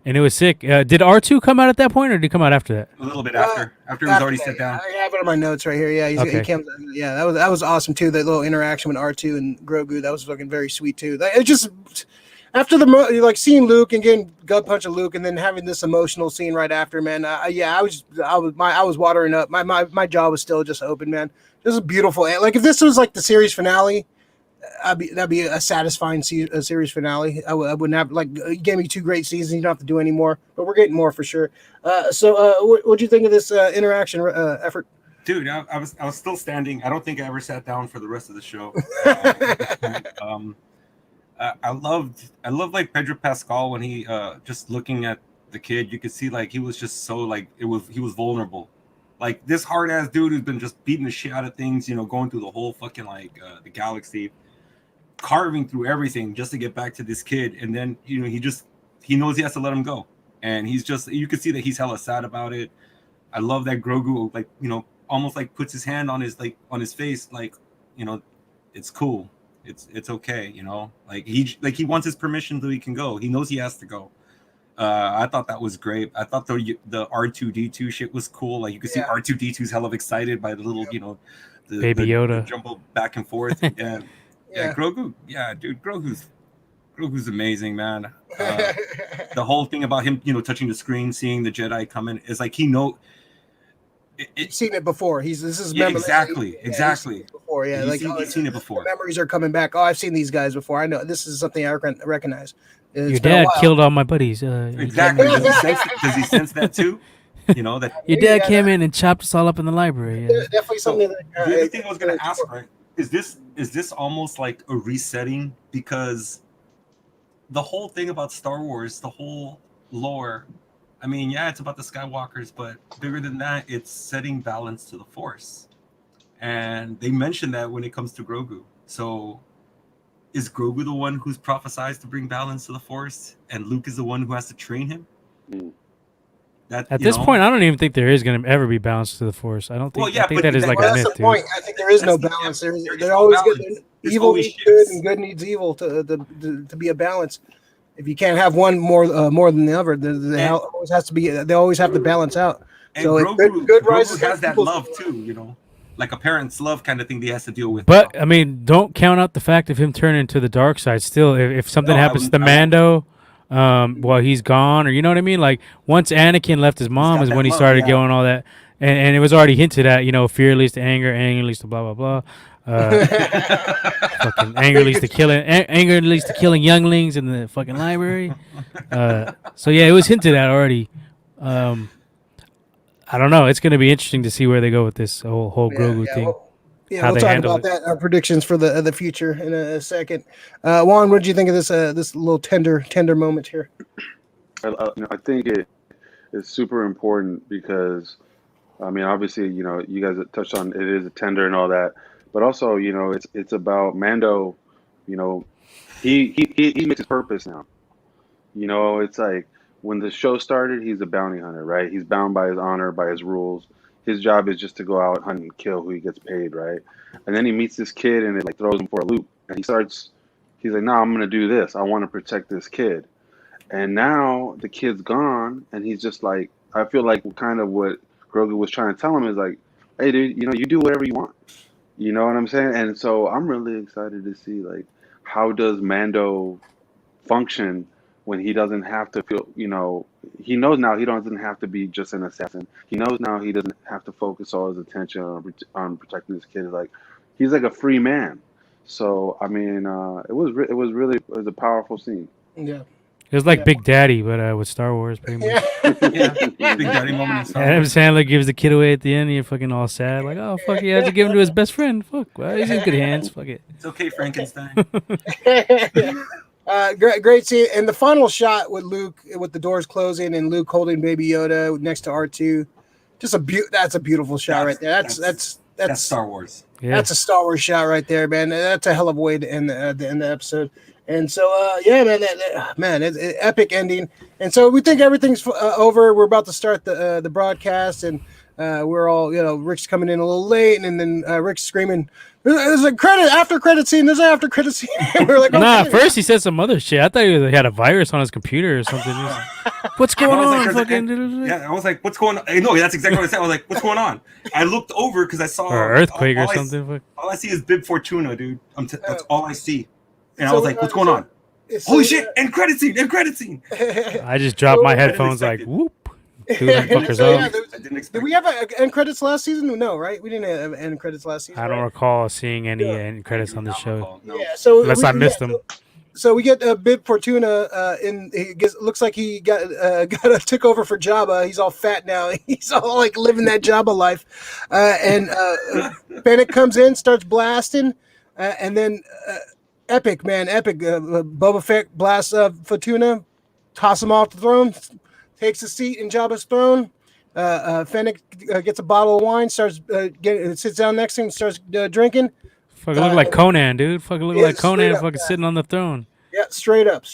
And it was sick. Did R2 come out at that point, or did he come out after that? A little bit after he was already set down. I have it on my notes right here. Yeah, he came. Yeah, that was awesome too. That little interaction with R2 and Grogu, that was fucking very sweet too. It just after like seeing Luke and getting gut punch of Luke, and then having this emotional scene right after, man. I was watering up. My jaw was still just open, man. This is beautiful. Like if this was like the series finale, that'd be a satisfying series finale. I wouldn't have like you gave me 2 great seasons. You don't have to do any more, but we're getting more for sure. What'd you think of this interaction effort? Dude, I was still standing. I don't think I ever sat down for the rest of the show. I loved like Pedro Pascal when he just looking at the kid. You could see like he was just so like he was vulnerable. Like this hard ass dude who's been just beating the shit out of things, going through the whole fucking like the galaxy, carving through everything just to get back to this kid, and then he knows he has to let him go, and he's just you can see that he's hella sad about it. I love that Grogu like almost like puts his hand on his face like it's cool. It's okay, like he wants his permission so he can go. He knows he has to go. I thought that was great. I thought the R2D2 shit was cool. Like you could see R2D2's hell of excited by the little, the Baby Yoda the jumble back and forth. Yeah, Grogu. Yeah, dude, Grogu's amazing, man. The whole thing about him, touching the screen, seeing the Jedi coming is like He's seen it before. This is exactly. He's seen it before, yeah. He's seen it before. Memories are coming back. Oh, I've seen these guys before. I know this is something I recognize. Your dad killed all my buddies. Exactly. Does he sense that too? That your dad came in and chopped us all up in the library. Yeah. Definitely something. The other thing I was going to ask, right? Is this almost like a resetting? Because the whole thing about Star Wars, the whole lore. I mean, yeah, it's about the Skywalkers, but bigger than that, it's setting balance to the Force. And they mentioned that when it comes to Grogu. So is Grogu the one who's prophesized to bring balance to the Force, and Luke is the one who has to train him? At this point, I don't even think there is going to ever be balance to the Force. I don't think. I think that is like a myth, dude. Point. I think there is no balance. There always evil needs good, and good needs evil to be a balance. If you can't have one more than the other, they always has to be. They always have to balance out. And so Grogu has that love too, like a parent's love kind of thing he has to deal with. But I mean, don't count out the fact of him turning to the dark side. Still, if something happens to Mando, while he's gone, or you know what I mean, like once Anakin left his mom is when he started going all that, and it was already hinted at. Fear leads to anger, anger leads to blah blah blah. Fucking anger leads to killing younglings in the fucking library. So yeah, it was hinted at already. I don't know. It's going to be interesting to see where they go with this whole Grogu thing. We'll talk about that. Our predictions for the future in a second. Juan, what did you think of this little tender moment here? I think it is super important because, I mean, obviously, you guys touched on it is a tender and all that. But also, it's about Mando. He makes his purpose now. It's like when the show started, he's a bounty hunter, right? He's bound by his honor, by his rules. His job is just to go out, hunt, and kill who he gets paid, right? And then he meets this kid, and it like throws him for a loop. And he's like, "No, I'm gonna do this. I want to protect this kid." And now the kid's gone, and he's just like, I feel like kind of what Grogu was trying to tell him is like, "Hey, dude, you do whatever you want." You know what I'm saying? And so I'm really excited to see like how does Mando function when he doesn't have to feel, he knows now he doesn't have to be just an assassin. He knows now he doesn't have to focus all his attention on protecting his kid. Like he's like a free man. So I mean, it was a powerful scene. Yeah. It was like Big Daddy, but with Star Wars, pretty much. Big Daddy moment in Star Adam Wars. Sandler gives the kid away at the end, and you're fucking all sad. Like, oh, fuck, he had to give him to his best friend. Fuck, well, he's in good hands. Fuck it. It's okay, Frankenstein. Great scene. And the final shot with Luke, with the doors closing and Luke holding Baby Yoda next to R2. That's a beautiful shot right there. That's Star Wars. Yeah. That's a Star Wars shot right there, man. That's a hell of a way to end the episode. And so, man, epic ending. And so we think everything's over. We're about to start the broadcast, and We're all, Rick's coming in a little late, and then Rick's screaming, "There's a after credit scene. There's an after credit scene." We're like, nah. First he said some other shit. I thought he had a virus on his computer or something. What's going on? I was like, what's going on? No, that's exactly what I said. I was like, what's going on? I looked over because I saw or earthquake or something. All I see is Bib Fortuna, dude. That's all I see. And I was like, what's going on? Holy shit! End credit scene! End credit scene! I just dropped my headphones like whoop. Threw them fuckers off. Did we have end credits last season? No, right? We didn't have end credits last season. I don't recall seeing any end credits on the show. No. Yeah, so unless I missed them. So we get Bib Fortuna. Looks like he took over for Jabba. He's all fat now. He's all like living that Jabba life. And Fennec comes in, starts blasting, and then epic. Boba Fett blasts Fortuna, toss him off the throne. Takes a seat in Jabba's throne. Fennec gets a bottle of wine, sits down next to him, starts drinking. Fucking look like Conan, dude. Fucking look like Conan, sitting on the throne. Yeah, straight up.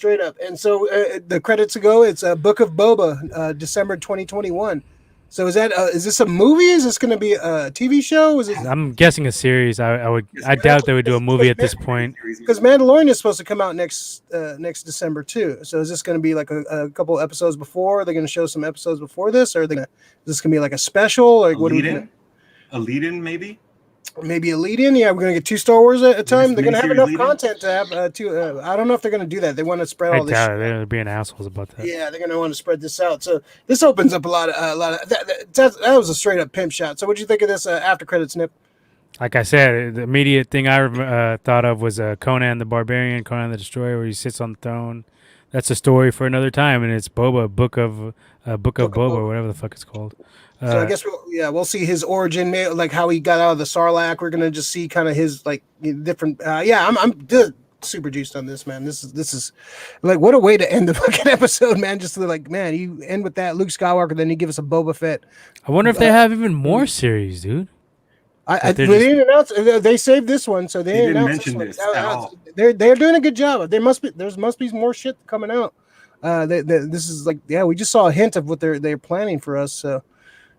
And so the credits go. It's Book of Boba, December 2021. So is this a movie? Is this going to be a TV show? I'm guessing a series. I doubt they would do a movie at this point. Because Mandalorian is supposed to come out next December too. So is this going to be like a couple episodes before? Are they going to show some episodes before this, or is this going to be like a special? Like what? A lead-in, maybe. Maybe a lead-in. Yeah, we're going to get 2 Star Wars at a time. They're going to have enough content to have 2. I don't know if they're going to do that. They want to spread all this. I doubt it. They're being assholes about that. Yeah, they're going to want to spread this out. So this opens up a lot of that was a straight up pimp shot. So what do you think of this after credits, Nip? Like I said, the immediate thing I thought of was Conan the Barbarian, Conan the Destroyer, where he sits on the throne. That's a story for another time, and it's Boba, Book of Boba, whatever the fuck it's called. So I guess we'll see his origin, like how he got out of the Sarlacc. We're gonna just see kind of his like different. I'm super juiced on this, man. This is like what a way to end the fucking episode, man. Just like, man, you end with that Luke Skywalker, then you give us a Boba Fett. I wonder if they have even more series, dude. They didn't announce. They saved this one, so they didn't mention this at all. They're doing a good job. There must be more shit coming out. This is like, we just saw a hint of what they're planning for us. So,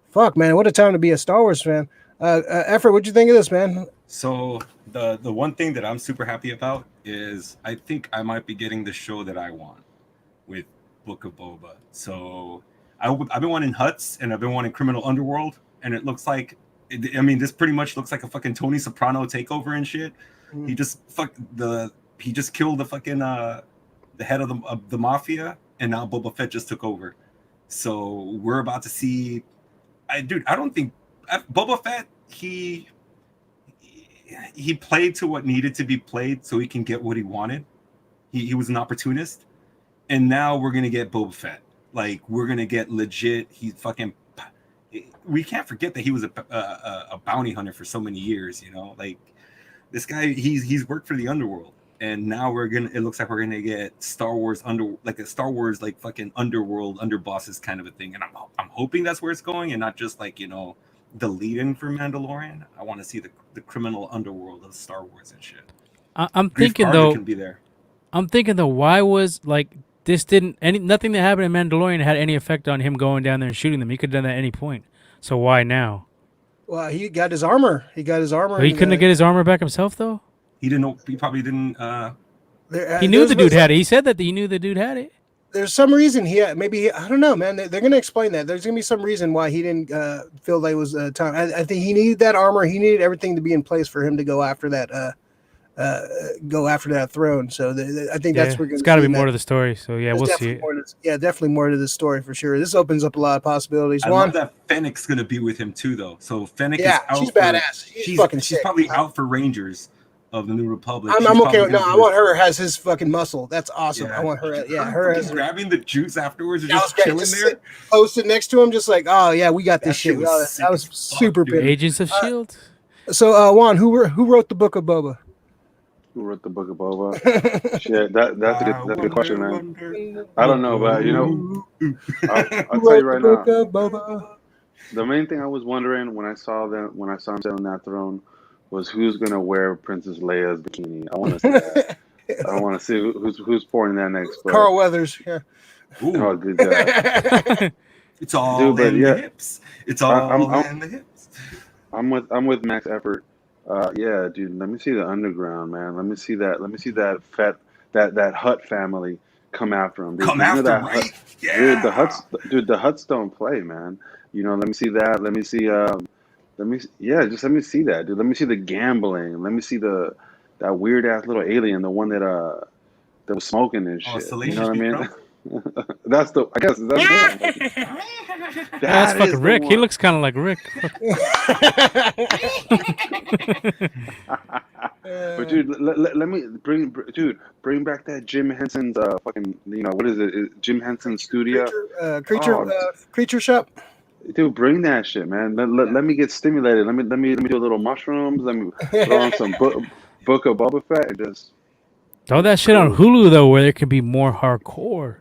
fuck, man, what a time to be a Star Wars fan. Effort, what'd you think of this, man? So the one thing that I'm super happy about is I think I might be getting the show that I want with Book of Boba. So I've been wanting Huts and I've been wanting Criminal Underworld, and it looks like. This pretty much looks like a fucking Tony Soprano takeover and shit. He just killed the fucking the head of the mafia, and now Boba Fett just took over. So we're about to see. I don't think Boba Fett he played to what needed to be played so he can get what he wanted. He was an opportunist, and now we're gonna get Boba Fett. Like we're gonna get legit. He's fucking. We can't forget that he was a bounty hunter for so many years, like this guy, he's worked for the underworld, and now it looks like we're gonna get Star Wars like fucking underworld underbosses kind of a thing, and I'm hoping that's where it's going, and not just like the lead-in for Mandalorian. I want to see the criminal underworld of Star Wars and shit. I'm thinking though, why was like this nothing that happened in Mandalorian had any effect on him going down there and shooting them. He could have done that at any point. So why now? Well, he got his armor. He couldn't get his armor back himself, though? He didn't know. He probably didn't. He knew the dude had it. He said that he knew the dude had it. There's some reason I don't know, man. They're going to explain that. There's going to be some reason why he didn't feel like it was time. I think he needed that armor. He needed everything to be in place for him to go after that throne. So I think that's where it's got to be more to the story. So we'll see it. Definitely more to the story for sure. This opens up a lot of possibilities. I love that Fennec's gonna be with him too, though. So Fennec is out. She's badass. She's probably out for Rangers of the New Republic. I'm okay with I want her as his fucking muscle. That's awesome. Yeah. I want her. Her as grabbing the juice afterwards and just chilling there, posted next to him, just like, oh yeah, we got this shit. That was super big. Agents of S.H.I.E.L.D. So Juan, who wrote the Book of Boba? Who wrote the Book of Boba? Shit, that's a good question, man. I don't know, but I'll tell you right now. The main thing I was wondering when I saw him on that throne was who's gonna wear Princess Leia's bikini. I want to see that. I want to see who's pouring that next. Carl Weathers. Yeah. Oh, good job. It's all in the hips. It's all I'm in the hips. I'm with Max Effort. Yeah, dude. Let me see the underground, man. Let me see that that Hut family come after him, dude. Come 'Cause you know after, that right? Hut, dude. Yeah. The Huts don't play, man. You know, let me see that. Let me see. Yeah, just let me see that, dude. Let me see the gambling. Let me see that weird ass little alien, the one that was smoking and Oh, shit. You know Salacious what I B. mean? Crumb? I guess that's the one. That's That is fucking the Rick. He one. looks kind of like Rick. But dude, let me bring back that Jim Henson's fucking, what is it? Jim Henson's studio. Oh, creature shop. dude, bring that shit, man. Let me get stimulated. Let me do a little mushrooms. Let me throw on some book of Boba Fett and just Throw that shit on cruise. Hulu though, where it can be more hardcore.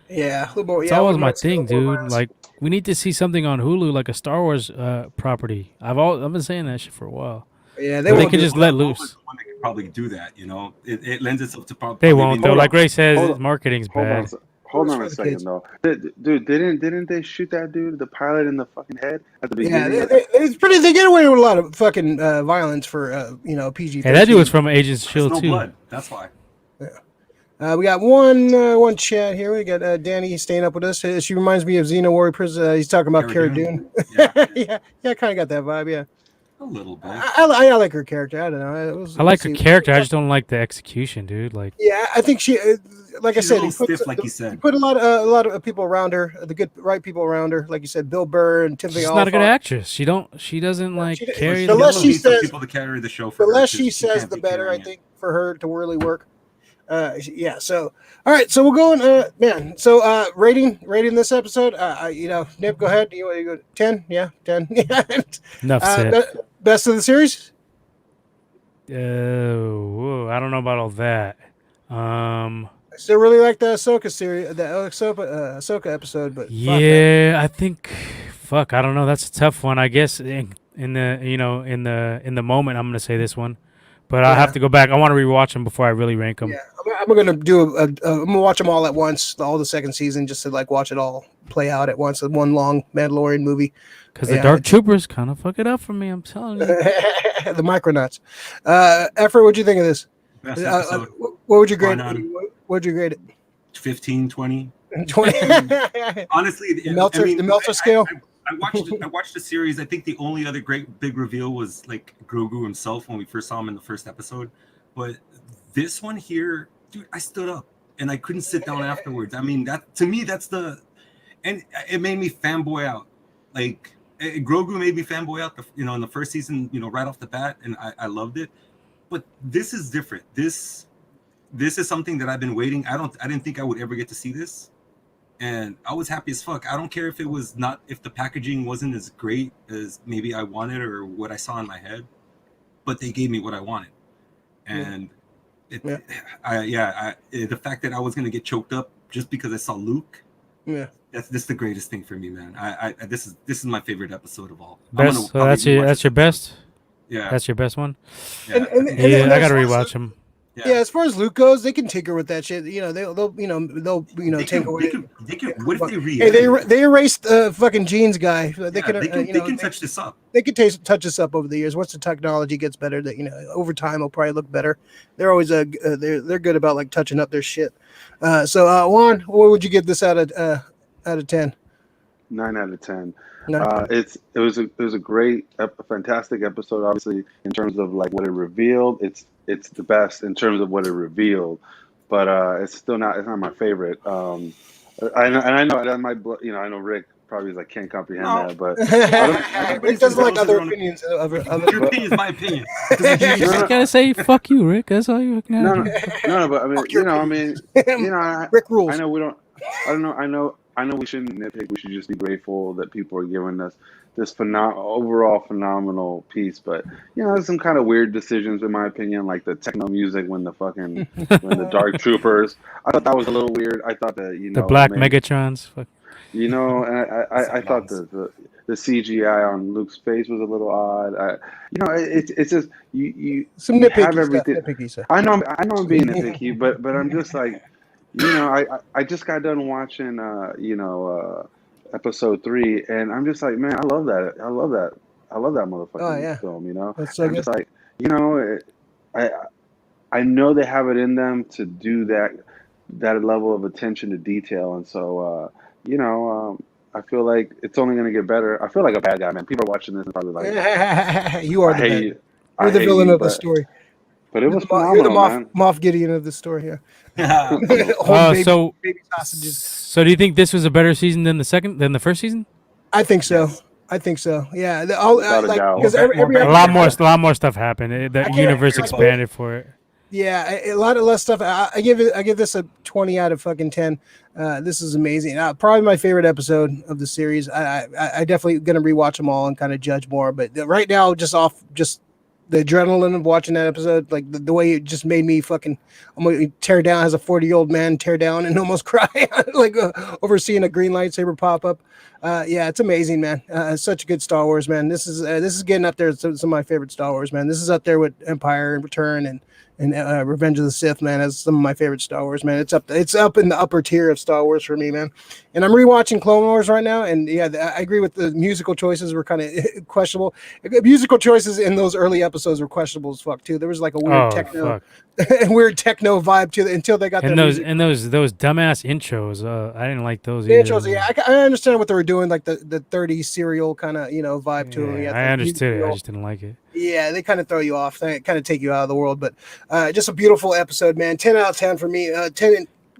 Yeah, a little more. It's Yeah, I always wouldn't my mind seeing a thing, little more dude. violence. Like we need to see something on Hulu, like a Star Wars property. I've been saying that shit for a while. Yeah, They could just let loose. One that could probly do that, you know. It lends itself to probably. They won't though. Hold Like on, Ray says, hold marketing's hold on, bad. hold It's on for a the second kids. though. Dude, didn't they shoot that dude, the pilot, in the fucking head at the Yeah, beginning? it's pretty. They get away with a lot of fucking violence for PG-13. Hey, that dude was from Agents of There's Shield no too. blood. That's why. We got one chat here. We got Danny staying up with us. She reminds me of Xena Warrior Prison. He's talking about Cara Dune. Yeah. yeah, I kind of got that vibe. Yeah, A little bit. I like her character. I don't know. I like her character. I just don't like the execution, dude. Like, yeah, I think she, like She's I said, a little stiff, like you said. You put a lot of people around her, the right people around her. Like you said, Bill Burr and Timothy. she's not a good actress. She doesn't like carry. The less she says, people to carry the show for the her. less she says, the better. I think for her to really work. Yeah. So, all right. So we're going, man. So, rating this episode. Nip, go ahead. You go 10? Yeah, 10. Enough said. Best of the series. Whoa, I don't know about all that. I still really like the Ahsoka series, the Ahsoka episode, but yeah, I think. Fuck, I don't know. That's a tough one. I guess in the moment, I'm gonna say this one. But I'll have to go back. I want to rewatch them before I really rank them. Yeah, I'm gonna do I'm gonna watch them all at once, all the second season, just to like watch it all play out at once in one long Mandalorian movie. Because the Dark Troopers kind of fuck it up for me. I'm telling you. The Micronauts. Efra, what'd you think of this? Best episode. What would you grade it? What'd you grade it? 15, 20. 20. Honestly, the Meltzer scale. I watched the series. I think the only other great big reveal was like Grogu himself when we first saw him in the first episode. But this one here, dude, I stood up and I couldn't sit down afterwards. I mean, that to me, and it made me fanboy out. Like Grogu made me fanboy out, in the first season, right off the bat, and I loved it. But this is different. This is something that I've been waiting. I didn't think I would ever get to see this. And I was happy as fuck. I don't care if the packaging wasn't as great as maybe I wanted or what I saw in my head, but they gave me what I wanted. And the fact that I was gonna get choked up just because I saw Luke, that's the greatest thing for me, man. This is my favorite episode of all. Best. So that's your best. Yeah, that's your best one. Yeah, I gotta rewatch them. Yeah, as far as Luke goes, they can tinker with that shit. They'll tinker with it. What if they Hey, they erased fucking Gene's guy. They can touch this up. They can touch this up over the years. Once the technology gets better, that over time it'll probably look better. They're always they're good about like touching up their shit. So Juan, what would you give this out of 10? 9 out of 10. It was a great, fantastic episode. Obviously, in terms of like what it revealed, it's the best in terms of what it revealed, but it's still not. It's not my favorite. I know that might. I know Rick probably is like can't comprehend that, but Rick doesn't like other opinions. Your opinion is my opinion. You just gotta say "fuck you, Rick." That's all you can. No, but I mean, Rick rules. I know we don't. I don't know. I know we shouldn't nitpick. We should just be grateful that people are giving us this overall phenomenal piece. But there's some kind of weird decisions, in my opinion, like the techno music when the Dark Troopers. I thought that was a little weird. I thought that the Black Megatrons. And I thought the CGI on Luke's face was a little odd. It's just you some nitpicky have everything. Stuff, nitpicky stuff. I know I'm being nitpicky, but I'm just like. I just got done watching, episode 3, and I'm just like, man, I love that. I love that. I love that Oh motherfucking yeah, film. You know, that's and so I'm good. just like, you know, I I know they have it in them to do that level of attention to detail, and so you know, I feel like it's only going to get better. I feel like a bad guy, man. People are watching this and probably like, You are I the hate bad. you, You're I the hate villain you, of the story. but it was You're the phenomenal, man. Moff Gideon of the story. Yeah. Uh, baby, so baby sausages. so do you think this was a better season than the first season? I think so. Yes. I think so. Yeah. All Without a like doubt. because every A episode. a lot more stuff happened. The I can't universe like expanded for it. yeah, a lot of less stuff. I give this a 20 out of fucking 10. This is amazing. Probably my favorite episode of the series. I definitely gonna rewatch them all and kind of judge more. But right now, just the adrenaline of watching that episode, like the way it just made me fucking almost tear down as a 40-year-old man, tear down and almost cry, like overseeing a green lightsaber pop up. Yeah, it's amazing, man. It's such a good Star Wars, man. This is getting up there. Some of my favorite Star Wars, man. This is up there with Empire and Return and Revenge of the Sith, man. That's some of my favorite Star Wars, man. It's up in the upper tier of Star Wars for me, man. And I'm rewatching Clone Wars right now, and yeah, I agree with the musical choices were kind of questionable. Musical choices in those early episodes were questionable as fuck too. There was like a weird techno vibe to it until they got And their those music. and those dumbass intros. I didn't like those The either. intros, yeah, I understand what they were doing, like the 30s serial kind of vibe to them. Yeah, Yeah, I understood it. I just didn't like it. yeah, they kind of throw you off. They kind of take you out of the world. But just a beautiful episode, man. 10 out of 10 for me.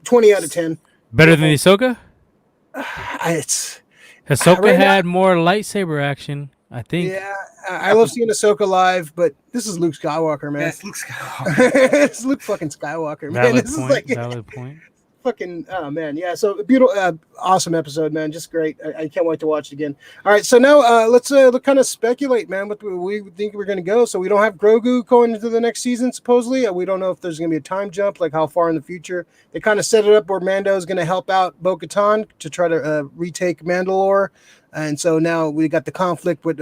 20 out of 10. Better than Ahsoka? It's Ahsoka right now- had more lightsaber action, I think. yeah. I love seeing Ahsoka live, but this is Luke Skywalker, man. Yes, Luke Skywalker. It's Luke fucking Skywalker, man. Valid This point. is like Valid point. fucking man, yeah. So beautiful, awesome episode, man. Just great. I can't wait to watch it again. All right, so now let's kind of speculate, man. What we think we're gonna go. So we don't have Grogu going into the next season, supposedly. We don't know if there's gonna be a time jump, like how far in the future. They kind of set it up where Mando is gonna help out Bo-Katan to try to retake Mandalore. And so now we got the conflict with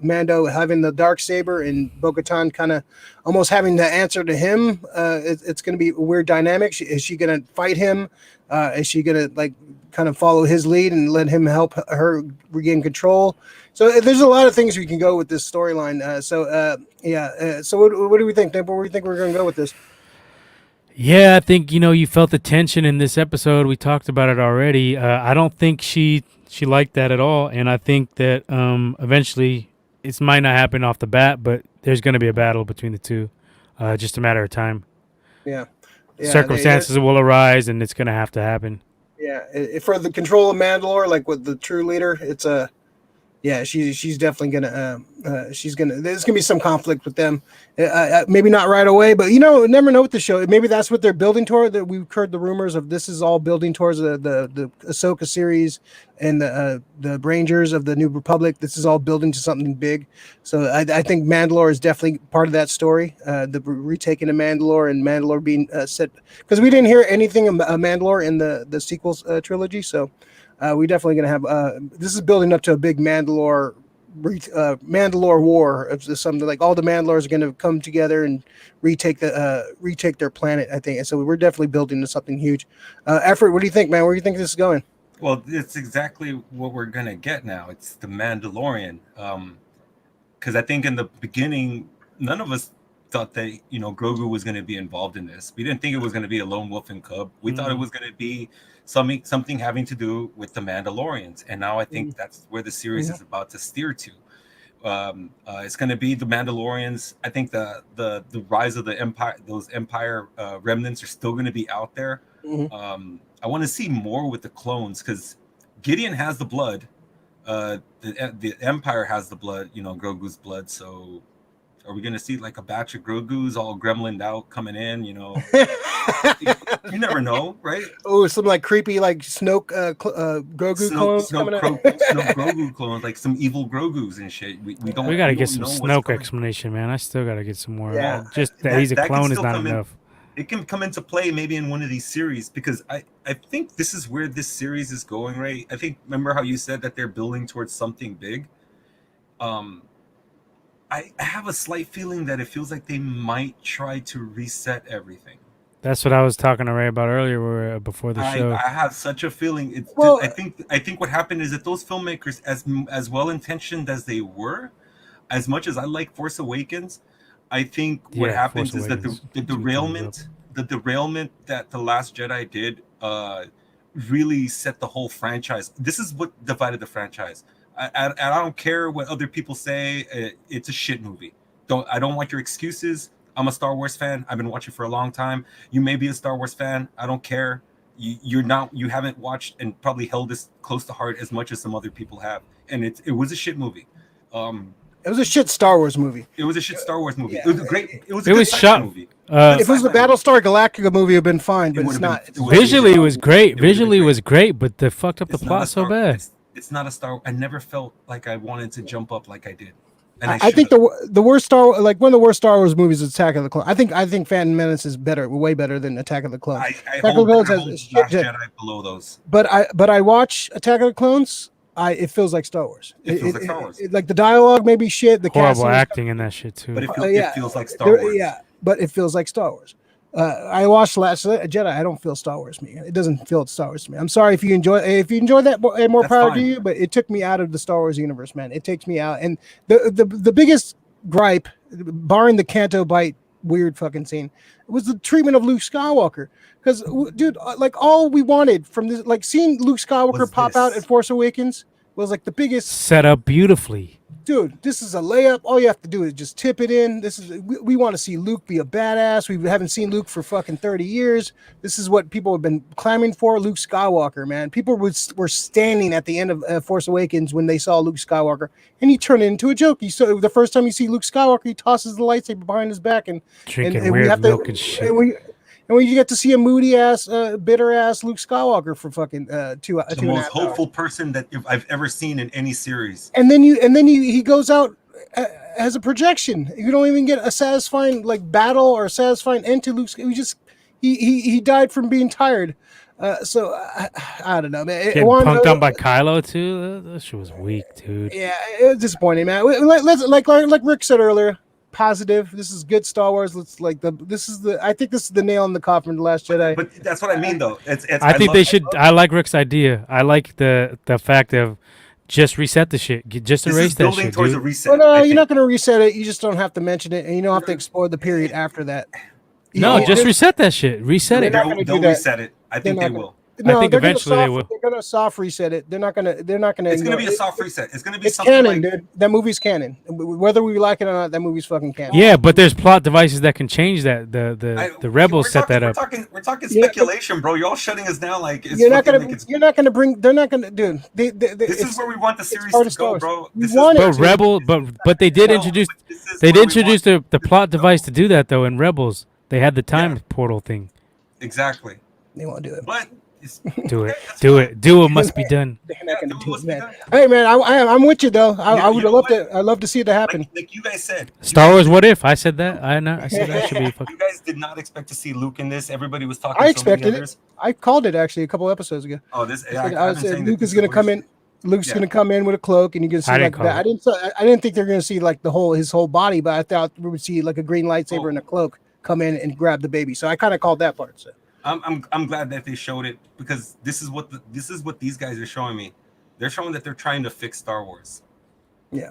Mando having the darksaber and Bo-Katan kind of almost having to answer to him. It's going to be a weird dynamic. Is she going to fight him? Is she going to like kind of follow his lead and let him help her regain control? So there's a lot of things we can go with this storyline. So what do we think? Where do we think we're going to go with this? Yeah, I think you felt the tension in this episode. We talked about it already. I don't think she liked that at all, and I think that eventually it might not happen off the bat, but there's going to be a battle between the two, just a matter of time. Yeah, Circumstances will arise, and it's going to have to happen. Yeah, for the control of Mandalore, like with the true leader, it's a. Yeah, she's definitely gonna. There's gonna be some conflict with them. Maybe not right away, but never know with the show. Maybe that's what they're building toward. That we've heard the rumors of. This is all building towards the Ahsoka series and the Rangers of the New Republic. This is all building to something big. So I think Mandalore is definitely part of that story. The retaking of Mandalore and Mandalore being set, because we didn't hear anything of Mandalore in the sequels trilogy. So. We definitely going to have this is building up to a big Mandalore war of something like all the Mandalores are going to come together and retake their planet, I think. And so we're definitely building to something huge. Effort, what do you think, man? Where do you think this is going? Well, it's exactly what we're going to get now. It's the Mandalorian. Because I think in the beginning, none of us thought that Grogu was going to be involved in this. We didn't think it was going to be a lone wolf and cub. We thought it was going to be something having to do with the Mandalorians, and now I think that's where the series is about to steer to. It's going to be the Mandalorians. I think the rise of the Empire, those Empire remnants are still going to be out there. I want to see more with the clones because Gideon has the blood. The Empire has the blood. Grogu's blood. So. Are we going to see like a batch of Grogu's all gremlined out coming in? You never know, right? Oh, some like creepy like Snoke Grogu clones coming out. Snoke Grogu clones, like some evil Grogu's and shit. We don't. We got to get some Snoke explanation, man. I still got to get some more. Yeah. Just that he's a clone is not enough. It can come into play maybe in one of these series because I think this is where this series is going, right? I think remember how you said that they're building towards something big. I have a slight feeling that it feels like they might try to reset everything. That's what I was talking to Ray about earlier, before the show. I have such a feeling. It's Well- just, I think what happened is that those filmmakers, as well intentioned as they were, as much as I like Force Awakens, I think what Yeah, happens Force is that Awakens. the derailment that The Last Jedi did really set the whole franchise. This is what divided the franchise. I don't care what other people say. It's a shit movie. I don't want your excuses. I'm a Star Wars fan. I've been watching for a long time. You may be a Star Wars fan. I don't care. You haven't watched and probably held this close to heart as much as some other people have. And it was a shit movie. It was a shit Star Wars movie. It was a shit Star Wars movie. Yeah. It was a great. It was a It good was sci-fi shot. movie. If it was a Battlestar Galactica movie, it would have been fine, but it's not. Visually, it was great. It would've Visually, it been was great, but they fucked up the It's not plot a so Star- bad. It's not a Star. I never felt like I wanted to jump up like I did. And I think should've. the worst one of the worst Star Wars movies is Attack of the Clones. I think Phantom Menace is way better than Attack of the Clones. I Attack of the hold Clones Last has shit. Jedi below those. But I watch Attack of the Clones. It feels like Star Wars. It feels like Star Wars. Like the dialogue may be shit. The Horrible casting, acting in that shit too. But it yeah. feels like Star Wars. Yeah, but it feels like Star Wars. I watched Last Jedi. I don't feel Star Wars to me. It doesn't feel Star Wars to me. I'm sorry if you enjoy that. More That's power to fine. you. But it took me out of the Star Wars universe, man. It takes me out. And the biggest gripe, barring the Canto Bite weird fucking scene, was the treatment of Luke Skywalker. Because, dude, like all we wanted from this, like seeing Luke Skywalker Was pop this. out at Force Awakens was like the biggest. Set up beautifully. Dude, this is a layup. All you have to do is just tip it in. We want to see Luke be a badass. We haven't seen Luke for fucking 30 years. This is what people have been clamoring for. Luke Skywalker, man. People were standing at the end of Force Awakens when they saw Luke Skywalker, and he turned it into a joke. So the first time you see Luke Skywalker, he tosses the lightsaber behind his back, and Drinking weird milk and shit. And we get to see a moody ass, bitter ass Luke Skywalker for fucking The 2.5 most hours. hopeful person that I've ever seen in any series. And then he goes out as a projection. You don't even get a satisfying like battle or a satisfying end to Luke's. He died from being tired. So I don't know, man. Getting punked on by Kylo too. That shit was weak, dude. Yeah, it was disappointing, man. Let's like Rick said earlier. Positive. This is good Star Wars. I think this is the nail in the coffin. The Last Jedi. But that's what I mean, though. I think they should. I like Rick's idea. I like the fact of just reset the shit. Just This erase is that building shit, towards dude. a reset. Well, no, I you're think. not going to reset it. You just don't have to mention it, and you don't have to explore the period after that. No, Yeah, just reset that shit. Reset They're it. not gonna They'll do that. reset it. I think They're they not will. No, think they're gonna eventually they soft- will. They're gonna soft reset it. They're not gonna. It's gonna be a soft reset. It's gonna be It's something canon, like dude. That movie's canon. Whether we like it or not, that movie's fucking canon. Yeah, but there's plot devices that can change that. The rebels set that up. We're talking Yeah. speculation, bro. You're all shutting us down like it's You're not fucking gonna. like it's. You're not gonna bring. They're not gonna, dude. This is where we want the series part to of Star go, Wars. bro. We This is want it where- But Rebel, but they did No, introduce. but this is They where did we introduce want the plot to go. device to do that though in Rebels. They had the time Yeah. portal thing. Exactly, They won't do it. but it's, Do it. okay, that's Do fine. it. Do what must be done. They're not gonna do do what's it, man. done. Hey, man, I'm with you though. I You would know love what? to. I'd love to see it happen. Like you guys said, Star Wars. What if I said that? I said that should be fucking. you guys did not expect to see Luke in this. Everybody was talking. I so many expected it. others. I called it actually a couple episodes ago. Oh, this. I I've been said saying Luke that is this gonna the come worst. in. Luke's Yeah. gonna come in with a cloak, and you're gonna see I like didn't call that. I didn't think they're gonna see like his whole body, but I thought we would see like a green lightsaber Oh. and a cloak come in and grab the baby. So I kind of called that part. So. I'm glad that they showed it because this is what these guys are showing me. They're showing that they're trying to fix Star Wars. Yeah.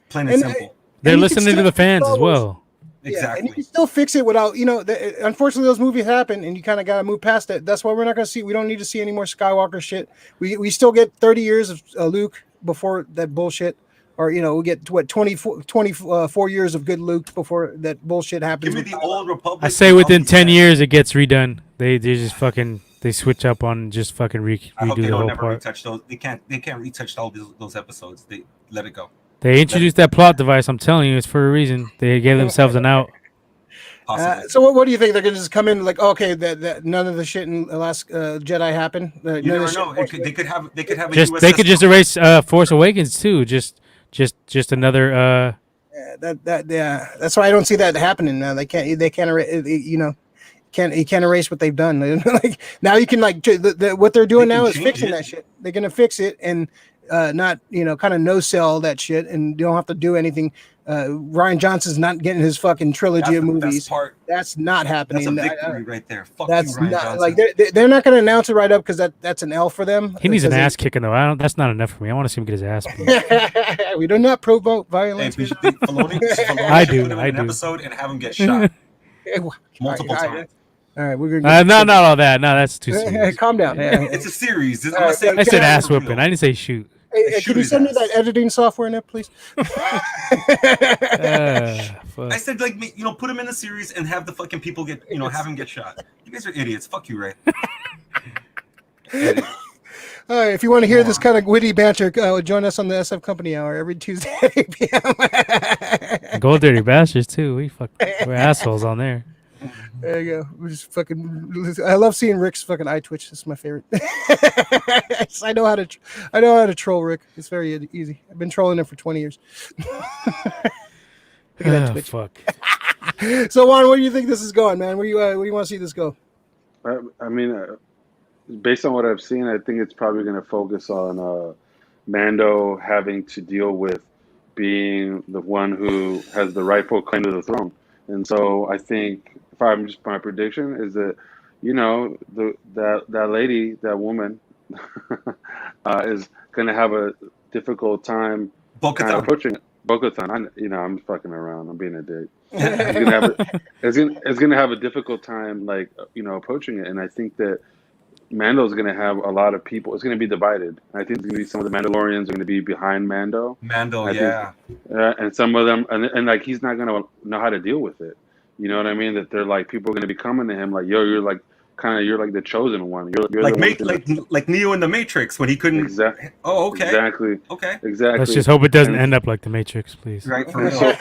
Plain and And, simple. They're And you can listening to still the fix fans Star as Wars. well. Yeah, and you Exactly. can still fix it without, unfortunately those movies happen and you kind of got to move past that. That's why we're not going to see, we don't need to see any more Skywalker shit. We still get 30 years of Luke before that bullshit. Or, we get 24 years of good Luke before that bullshit happens. Give me with the old Republic. I say with within all 10 these years it gets redone. They just fucking switch up on just fucking I hope redo they the don't whole never part. retouch those. They can't retouch all those episodes. They let it go. They introduced that plot device. I'm telling you, it's for a reason. They gave themselves an out. Possibly. So what do you think? They're going to just come in like, okay, that none of the shit in the last Jedi happened? You never know. They could have a Just USS they could just erase Force Awakens too. Just another. Yeah, that's why I don't see that happening now. They can't erase, you can't erase what they've done. Like now you can what they're doing They can now is change fixing it. that shit. They're gonna fix it and not kind of no sell that shit, and you don't have to do anything. Ryan Johnson's not getting his fucking trilogy of movies. That's not happening. That's a victory right there. Fuck that's you, Ryan not Johnson. like they're not going to announce it right up because that's an L for them. He needs an ass kicking though. That's not enough for me. I want to see him get his ass beat. We do not promote violence. Hey, Filoni I do. Put him I in an do. episode and have him get shot multiple times. All right, we're gonna not all that. No, that's too serious. calm down. It's a series. I said ass whipping. I didn't say shoot. Hey, can you send me that editing software in it, please? I said, like, put him in a series and have the fucking people get, have him get shot. You guys are idiots. Fuck you, Ray. All right, if you want to hear this kind of witty banter, join us on the SF Company Hour every Tuesday at 8 p.m. Gold Dirty Bastards too. We're assholes on there. There you go. We're just fucking. I love seeing Rick's fucking eye twitch. This is my favorite. I know how to troll Rick. It's very easy. I've been trolling him for 20 years. Look at that twitch. Fuck. So Juan, where do you think this is going, man? Where do you want to see this go? I mean, based on what I've seen, I think it's probably going to focus on Mando having to deal with being the one who has the rightful claim to the throne. And so I think, if I'm just my prediction, is that that lady, that woman, is going to have a difficult time kind of approaching it. Bo-Katan, I'm fucking around. I'm being a dick. It's gonna have a difficult time, like approaching it. And I think that Mando's gonna have a lot of people. It's gonna be divided. I think it's gonna be some of the Mandalorians are gonna be behind Mando. And some of them, and like he's not gonna know how to deal with it. You know what I mean? That they're like people are gonna be coming to him like, yo, you're like the chosen one. You're like Neo in the Matrix when he couldn't. Exactly. Oh, okay. Exactly. Okay. Exactly. Let's just hope it doesn't end up like the Matrix, please. Right. For real.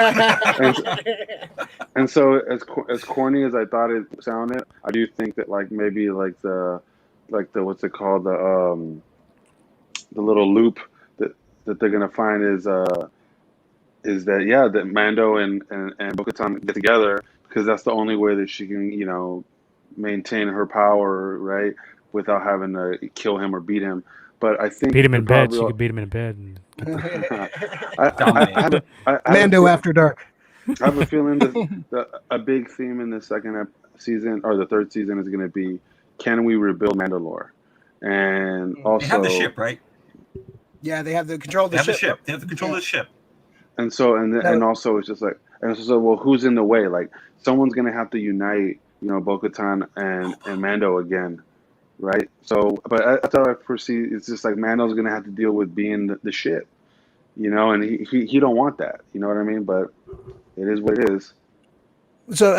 And so as corny as I thought it sounded, I do think that like maybe like the what's it called, the little loop that they're gonna find is that Mando and Bo-Katan get together, because that's the only way that she can maintain her power, right, without having to kill him or beat him. But I think beat him in bed. She could beat him in bed. Mando After Dark. I have a feeling that a big theme in the second season or the third season is going to be, can we rebuild Mandalore? And also, they have the ship, right? Yeah, they have the control of the ship. They have the control of the ship. And so, and also, it's just like, and so, well, who's in the way? Like, someone's going to have to unite, Bo-Katan and Mando again, right? So, but that's how I foresee. It's just like Mando's going to have to deal with being the ship, and he don't want that. You know what I mean? But it is what it is. So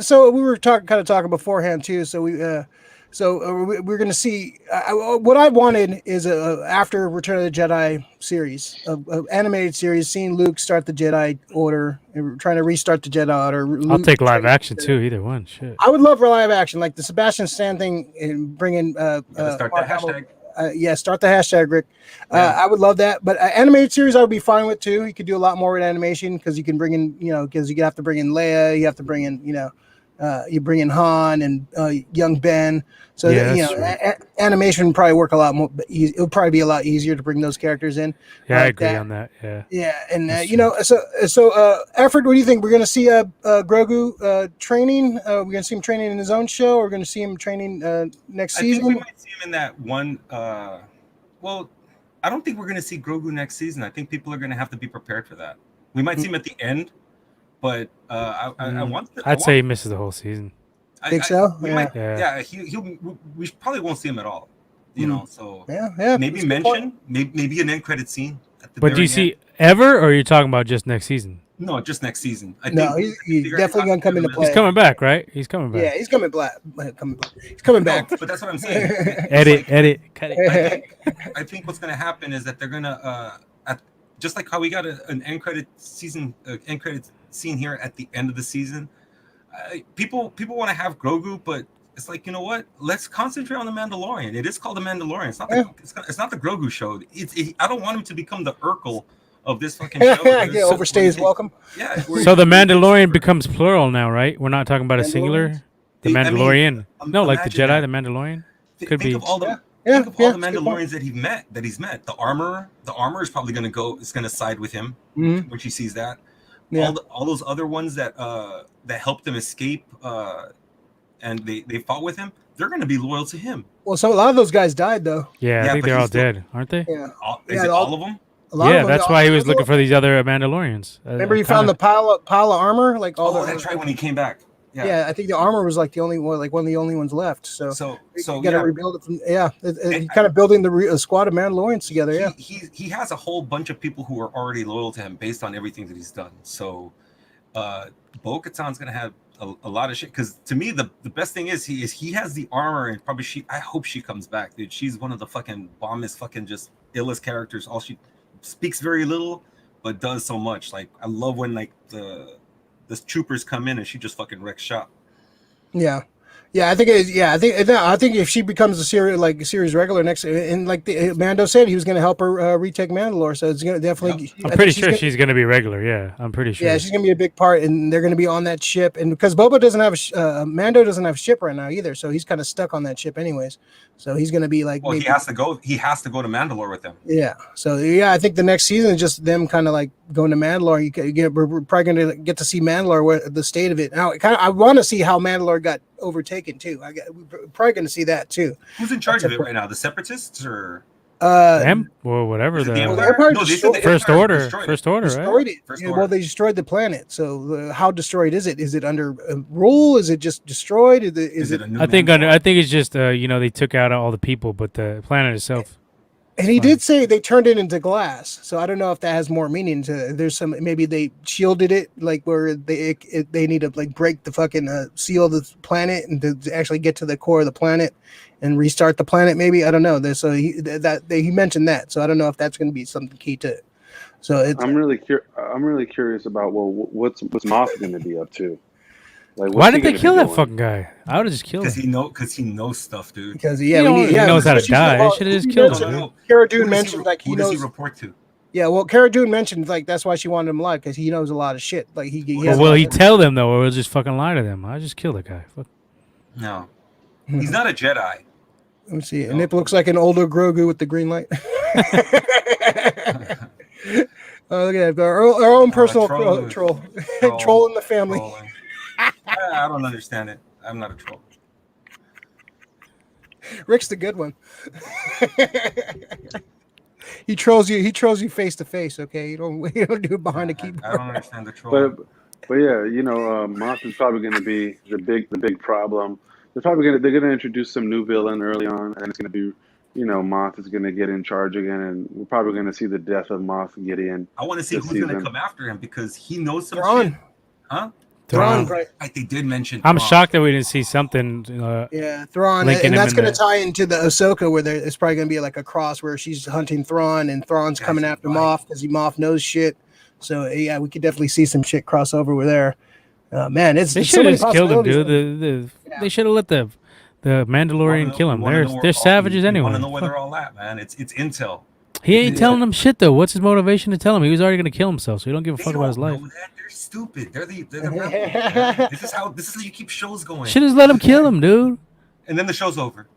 so we were talking beforehand too. So we're going to see what I wanted is after Return of the Jedi series, an animated series, seeing Luke start the Jedi Order and trying to restart the Jedi Order. I'll take live action too. Either one, shit. I would love live action, like the Sebastian Stan thing, and bringing start the hashtag. Start the hashtag, Rick. I would love that. But animated series, I would be fine with too. You could do a lot more with animation because you can bring in, because you have to bring in Leia, you have to bring in, you bring in Han and young Ben. So animation would probably work a lot more. But it would probably be a lot easier to bring those characters in. Yeah, I agree on that. Yeah. Yeah, and Alfred, what do you think? We're going to see Grogu training. We're going to see him training in his own show. Or we're going to see him training next season. I think we might see him in that one. Well, I don't think we're going to see Grogu next season. I think people are going to have to be prepared for that. We might see him at the end. But I'd say he misses the whole season. Think so? We probably won't see him at all. So maybe maybe an end credit scene. But do you see ever, or are you talking about just next season? No, just next season. He's definitely going to come into play. He's coming back, right? He's coming back. Yeah, he's coming back. He's coming back. But that's what I'm saying. Edit, cut it. I think what's going to happen is that they're going to, just like how we got an end credit scene here at the end of the season. People want to have Grogu, but it's like, you know what? Let's concentrate on the Mandalorian. It is called the Mandalorian. It's not the Grogu show. I don't want him to become the Urkel of this fucking show. Overstay his welcome. Yeah. So the Mandalorian becomes plural now, right? We're not talking about a singular. The Mandalorian. No, like the Jedi, the Mandalorian. Could be. Think of all the Mandalorians that he's met. The armor is probably going to side with him when she sees that. Yeah. All those other ones that helped him escape and they fought with him, they're going to be loyal to him. Well, so a lot of those guys died though. Yeah, I think they're all dead, aren't they? Yeah. All of them? Yeah, that's why he was looking for these other Mandalorians. Remember, he found the pile of armor, like all. That's right, when he came back. Yeah, I think the armor was like the only one, like one of the only ones left. So you got to rebuild it from. Yeah, kind of building the squad of Mandalorians together. Yeah, he has a whole bunch of people who are already loyal to him based on everything that he's done. So, Bo-Katan's gonna have a lot of shit. Because to me, the best thing is he has the armor, and probably I hope she comes back, dude. She's one of the fucking bombest, fucking just illest characters. All she speaks very little, but does so much. Like, I love when like the troopers come in and she just fucking wrecks shop. Yeah. I think if she becomes a series regular next, and like Mando said, he was going to help her retake Mandalore, so it's going to definitely. I'm pretty sure she's going to be regular. Yeah, I'm pretty sure. Yeah, she's going to be a big part, and they're going to be on that ship, and because Boba doesn't have Mando doesn't have a ship right now either, so he's kind of stuck on that ship anyways. So he's going to be like. Well, he has to go. He has to go to Mandalore with them. Yeah. So I think the next season is just them kind of like going to Mandalore. We're probably going to get to see Mandalore, where the state of it. Now, I want to see how Mandalore got overtaken too. We're probably going to see that too. Who's in charge of it right now? The Separatists or them? Well, whatever the First Order. First Order, right? Well, they destroyed the planet. So how destroyed is it? Is it under rule? Is it just destroyed? Is it? I think it's just they took out all the people, but the planet itself. And he did say they turned it into glass, so I don't know if that has more meaning to it. There's some, maybe they shielded it, like where they need to like break the fucking seal of the planet and to actually get to the core of the planet and restart the planet. Maybe, I don't know. So he mentioned that, so I don't know if that's going to be something key to it. So I'm really curious about what's Moff going to be up to. Like, why did they kill that fucking guy? I would have just killed him. Because he knows stuff, dude. Because he knows how to die. I should have just killed him. Cara Dune mentioned like he knows. Who does he report to? Yeah, well, Cara Dune mentioned like that's why she wanted him alive, because he knows a lot of shit. Like will he tell them though, or will just fucking lie to them? I just kill the guy. Fuck. No, he's not a Jedi. Let me see. And it looks like an older Grogu with the green light. Oh, look at that. Our own personal troll. Troll in the family. I don't understand it. I'm not a troll. Rick's the good one. He trolls you face to face. Okay, you don't do it behind the keyboard. I don't understand the troll. But yeah, Moth is probably going to be the big problem. They're gonna introduce some new villain early on, and it's going to be. Moth is going to get in charge again, and we're probably going to see the death of Moth Gideon. I want to see who's going to come after him, because he knows some shit. Huh? Thrawn, right? They did mention. I'm shocked that we didn't see something. Thrawn, and that's going to tie into the Ahsoka, where it's probably going to be like a cross where she's hunting Thrawn, and Thrawn's coming after Moff because Moff knows shit. So yeah, we could definitely see some shit cross over with there. Man, they should have just killed him, dude. They should have let the Mandalorian kill him. They're savages anyway. I want to know where they're all at, man. It's intel. He ain't telling them shit though. What's his motivation to tell him? He was already gonna kill himself, so he don't give a fuck about his life. They're stupid. They're the rebels. This is how you keep shows going. Should just let him kill him, dude. And then the show's over.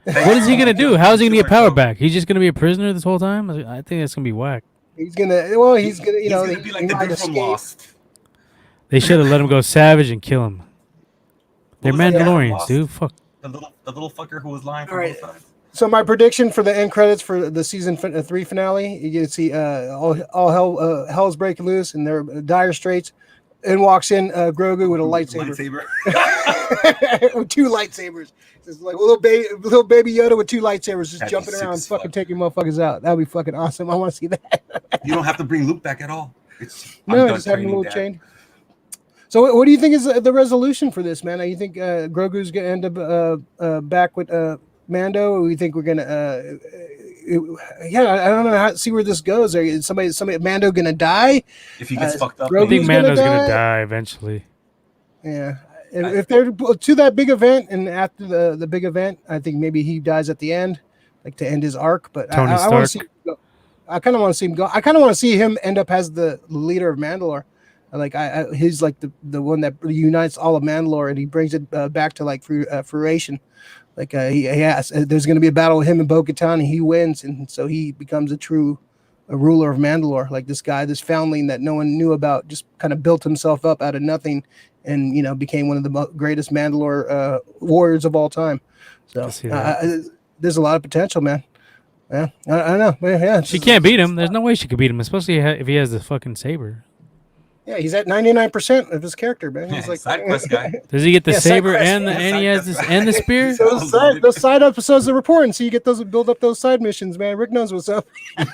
What is he gonna do? How is he gonna get power back? He's just gonna be a prisoner this whole time? I think that's gonna be whack. He's gonna be like the dude from Lost. They should have let him go savage and kill him. They're Mandalorians, dude. Fuck. The little fucker who was lying for both sides. So my prediction for the end credits for the season 3 finale, you can see all hell's breaking loose, and they're dire straits. And walks in Grogu with a lightsaber. With 2 lightsabers. It's like little baby Yoda with 2 lightsabers, just jumping around, fucking taking motherfuckers out. That'd be fucking awesome. I want to see that. You don't have to bring Luke back at all. Just having a little chain. So what do you think is the resolution for this, man? You think Grogu's going to end up back with Mando? Or you think we're going to... I don't know how to see where this goes. Is somebody Mando going to die? If he gets fucked up. I think Mando's going to die eventually. Yeah. If they're to that big event, and after the big event, I think maybe he dies at the end, like to end his arc. But I want to see him go. I kind of want to see him go. I kind of want to see him end up as the leader of Mandalore. He's like the one that unites all of Mandalore, and he brings it back to like fruition. Like he has, there's going to be a battle with him and Bo-Katan, and he wins, and so he becomes a ruler of Mandalore. Like this guy, this foundling that no one knew about, just kind of built himself up out of nothing, and became one of the greatest Mandalore warriors of all time. So there's a lot of potential, man. Yeah, I know. Yeah, she can't beat him. There's no way she could beat him, especially if he has the fucking saber. Yeah, he's at 99% of his character, man. He's like side quest guy. Does he get the saber and he has this and the spear? So those side episodes are reporting, so you get those, build up those side missions, man. Rick knows what's up. He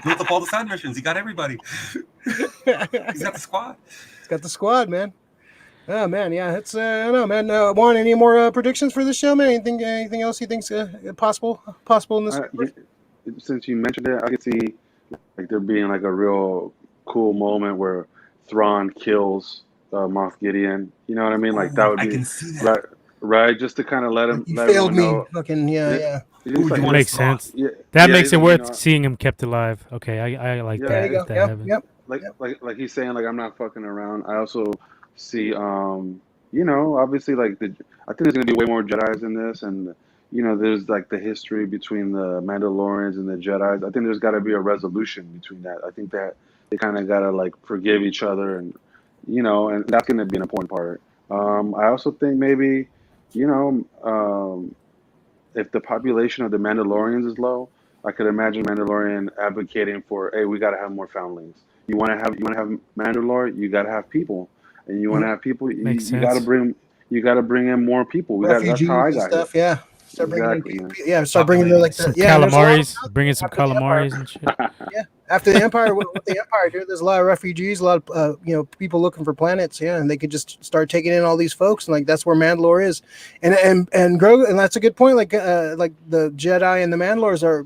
built up all the side missions. He got everybody. He's got the squad. He's got the squad, man. Oh man, yeah, it's I don't know, man. Juan, any more predictions for this show, man? Anything else you think's possible in this? Since you mentioned it, I could see like there being like a real cool moment where Thrawn kills Moff Gideon. You know what I mean? Like that would be. I can see that. Right, just to kind of let him. You let failed me. Know. Fucking yeah. That makes sense. Yeah, that makes it worth seeing him kept alive. Okay, I like that. There you go. Yep. Like he's saying, like I'm not fucking around. I also see, obviously, like I think there's gonna be way more Jedis in this, and there's like the history between the Mandalorians and the Jedis. I think there's got to be a resolution between that. I think that they kind of gotta like forgive each other, and and that's gonna be an important part. I also think maybe, if the population of the Mandalorians is low, I could imagine Mandalorian advocating for, hey, we gotta have more foundlings. You want to have Mandalore, you gotta have people, and you want to have people. You gotta bring in more people. That's how I got stuff. Here. Yeah. Start bringing in like some calamaris, bringing some calamaris and shit. Yeah, after the Empire, what the Empire did, there's a lot of refugees, a lot of people looking for planets. Yeah, and they could just start taking in all these folks, and like that's where Mandalore is, and Grogu, and that's a good point. Like the Jedi and the Mandalores are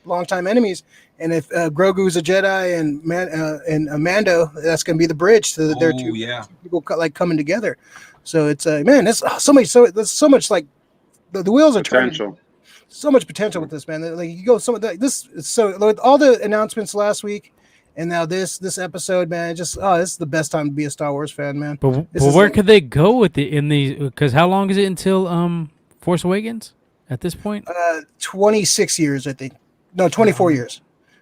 longtime enemies, and if Grogu is a Jedi and a Mando, that's going to be the bridge to their two people like coming together. So it's man, there's so much like. The wheels are turning. So much potential with this, man. Like you go with all the announcements last week, and now this episode, man. This is the best time to be a Star Wars fan, man. But where could they go with it in these? Because how long is it until Force Awakens at this point? 26 years, I think. No, 24 years.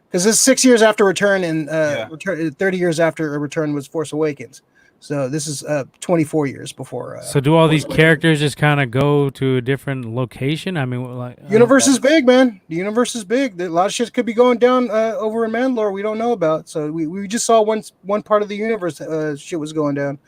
Because it's 6 years after Return, and 30 years after Return was Force Awakens. So this is 24 years before. So do all these characters just kind of go to a different location? I mean, like universe is big, man. The universe is big. A lot of shit could be going down over in Mandalore we don't know about. So we just saw one part of the universe shit was going down,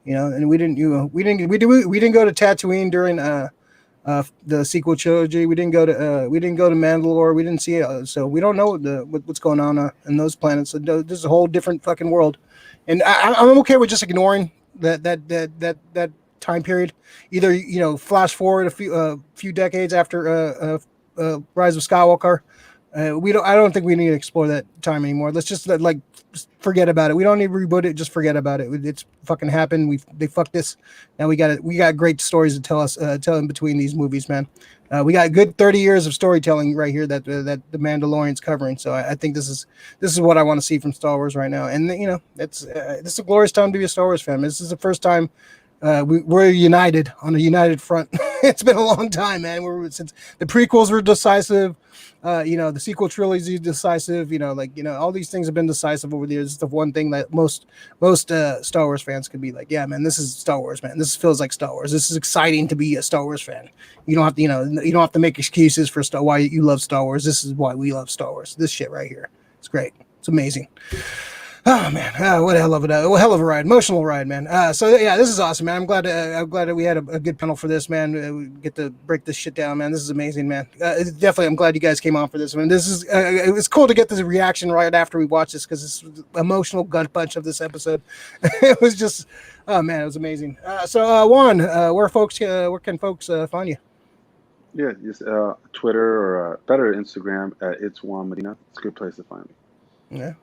and we didn't go to Tatooine during the sequel trilogy. We didn't go to Mandalore. We didn't see it, so we don't know what's going on in those planets. So this is a whole different fucking world. And I'm okay with just ignoring that time period. Either flash forward a few decades after Rise of Skywalker. I don't think we need to explore that time anymore. Let's just forget about it. We don't need to reboot it. Just forget about it. It's fucking happened. They fucked this. Now we got great stories to tell in between these movies, man. We got good 30 years of storytelling right here that the Mandalorian's covering. So I think this is what I want to see from Star Wars right now. And this is a glorious time to be a Star Wars fan. This is the first time we're united on a united front. It's been a long time, man. Since the prequels were decisive, the sequel trilogy is decisive. All these things have been decisive over the years. It's the one thing that most Star Wars fans could be like, yeah, man, this is Star Wars, man. This feels like Star Wars. This is exciting to be a Star Wars fan. You don't have to, you don't have to make excuses for why you love Star Wars. This is why we love Star Wars. This shit right here, it's great. It's amazing. Oh man, what a hell of a ride, emotional ride, man. So yeah, this is awesome, man. I'm glad that we had a good panel for this, man. We get to break this shit down, man. This is amazing, man. Definitely, I'm glad you guys came on for this, man. This is it's cool to get this reaction right after we watch this because this was an emotional gut punch of this episode. It was just, oh man, it was amazing. So Juan, where can folks find you? Yeah, just Twitter or better Instagram at It's Juan Medina. It's a good place to find me. Yeah.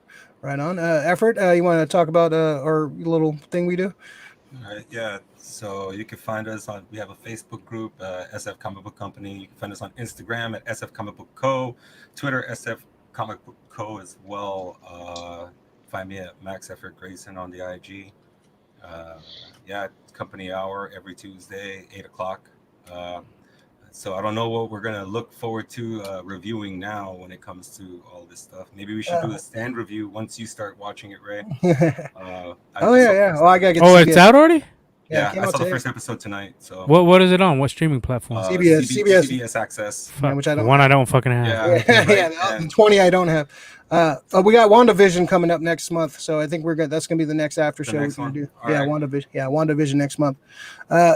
Right on. Effort, you want to talk about our little thing we do? All right, yeah. So you can find us we have a Facebook group, SF Comic Book Company. You can find us on Instagram at SF Comic Book Co. Twitter, SF Comic Book Co. as well. find me at Max Effort Grayson on the IG. Yeah, company hour every Tuesday, 8:00. So I don't know what we're gonna look forward to reviewing now when it comes to all this stuff. Maybe we should do a stand review once you start watching it, Ray. Oh yeah. Oh, I gotta get. Oh, CBS. it's out already? Yeah, I saw the first episode tonight. So what is it on? What streaming platform? CBS Access. Yeah, which I don't. One I don't fucking have. Yeah, 20 I don't have. We got WandaVision coming up next month, so I think we're good. That's gonna be the next after show we're gonna do. Yeah, WandaVision. Yeah, WandaVision next month.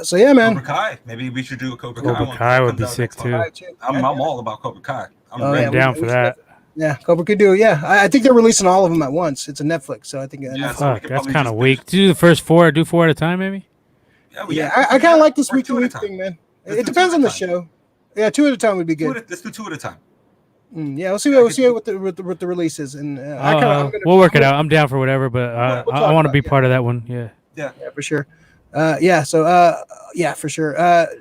So yeah, man. Cobra Kai. Maybe we should do a Cobra Kai. Cobra Kai would be sick too. I'm all about Cobra Kai. I'm down for that. Yeah, Cobra could do. Yeah, I think they're releasing all of them at once. It's a Netflix, so I think. That's kind of weak. Do the first 4. Do 4 at a time, maybe. Yeah, I kind of like this week-to-week thing, man. It depends on the show. Yeah, 2 at a time would be good. Let's do 2 at a time. Yeah, we'll see what the release is, and we'll work it out. I'm down for whatever, but I want to be part of that one. Yeah, for sure. For sure.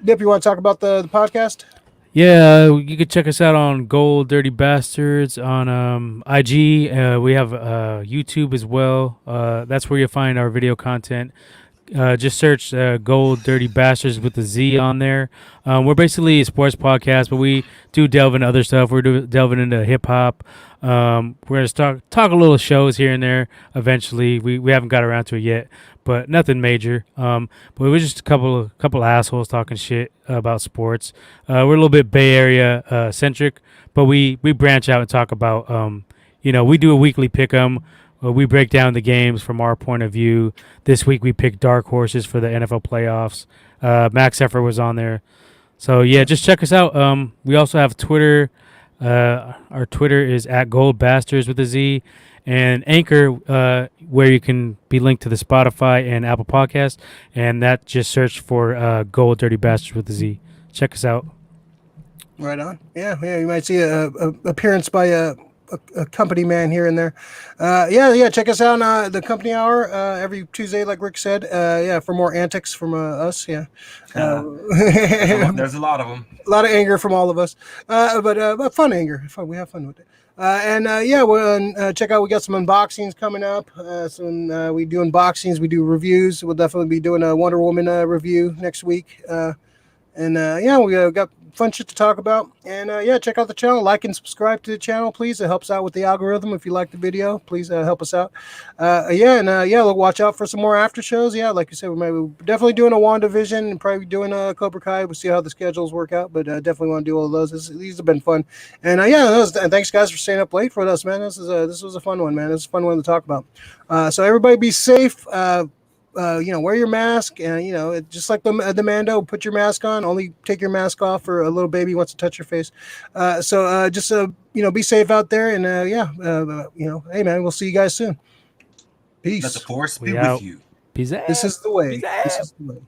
Dip, you want to talk about the podcast? Yeah, you can check us out on Gold Dirty Bastards on IG. We have YouTube as well. That's where you'll find our video content. Just search Gold Dirty Bastards with the Z on there. We're basically a sports podcast, but we do delve into other stuff. We're delving into hip hop. We're going to talk a little shows here and there eventually. We haven't got around to it yet, but nothing major. But we're just a couple assholes talking shit about sports. We're a little bit Bay Area centric, but we branch out and talk about, we do a weekly pick'em. We break down the games from our point of view. This week we picked dark horses for the NFL playoffs. Max Effort was on there. So, yeah, just check us out. We also have Twitter. Our Twitter is at @GoldBastards with a Z. And Anchor, where you can be linked to the Spotify and Apple Podcast. And that just search for Gold Dirty Bastards with a Z. Check us out. Right on. Yeah, you might see a appearance by a company man here and there. Check us out on the company hour every Tuesday, like Rick said. For more antics from us. There's a lot of them. A lot of anger from all of us, but fun anger. Fun. We have fun with it. We'll check out. We got some unboxings coming up. We do unboxings. We do reviews. We'll definitely be doing a Wonder Woman review next week. We got fun shit to talk about. And check out the channel. Like and subscribe to the channel, please. It helps out with the algorithm. If you like the video, please help us out. Watch out for some more after shows. Yeah, like you said, we're definitely doing a WandaVision and probably doing a Cobra Kai. We'll see how the schedules work out, but definitely want to do all of those. These have been fun. And and thanks guys for staying up late for us, man. This was a fun one, man. This is a fun one to talk about. So everybody be safe. Wear your mask, and just like the Mando, put your mask on. Only take your mask off for a little baby wants to touch your face. Be safe out there, and hey man, we'll see you guys soon. Peace. Let the force be with you. Peace out. This is the way. This is the way.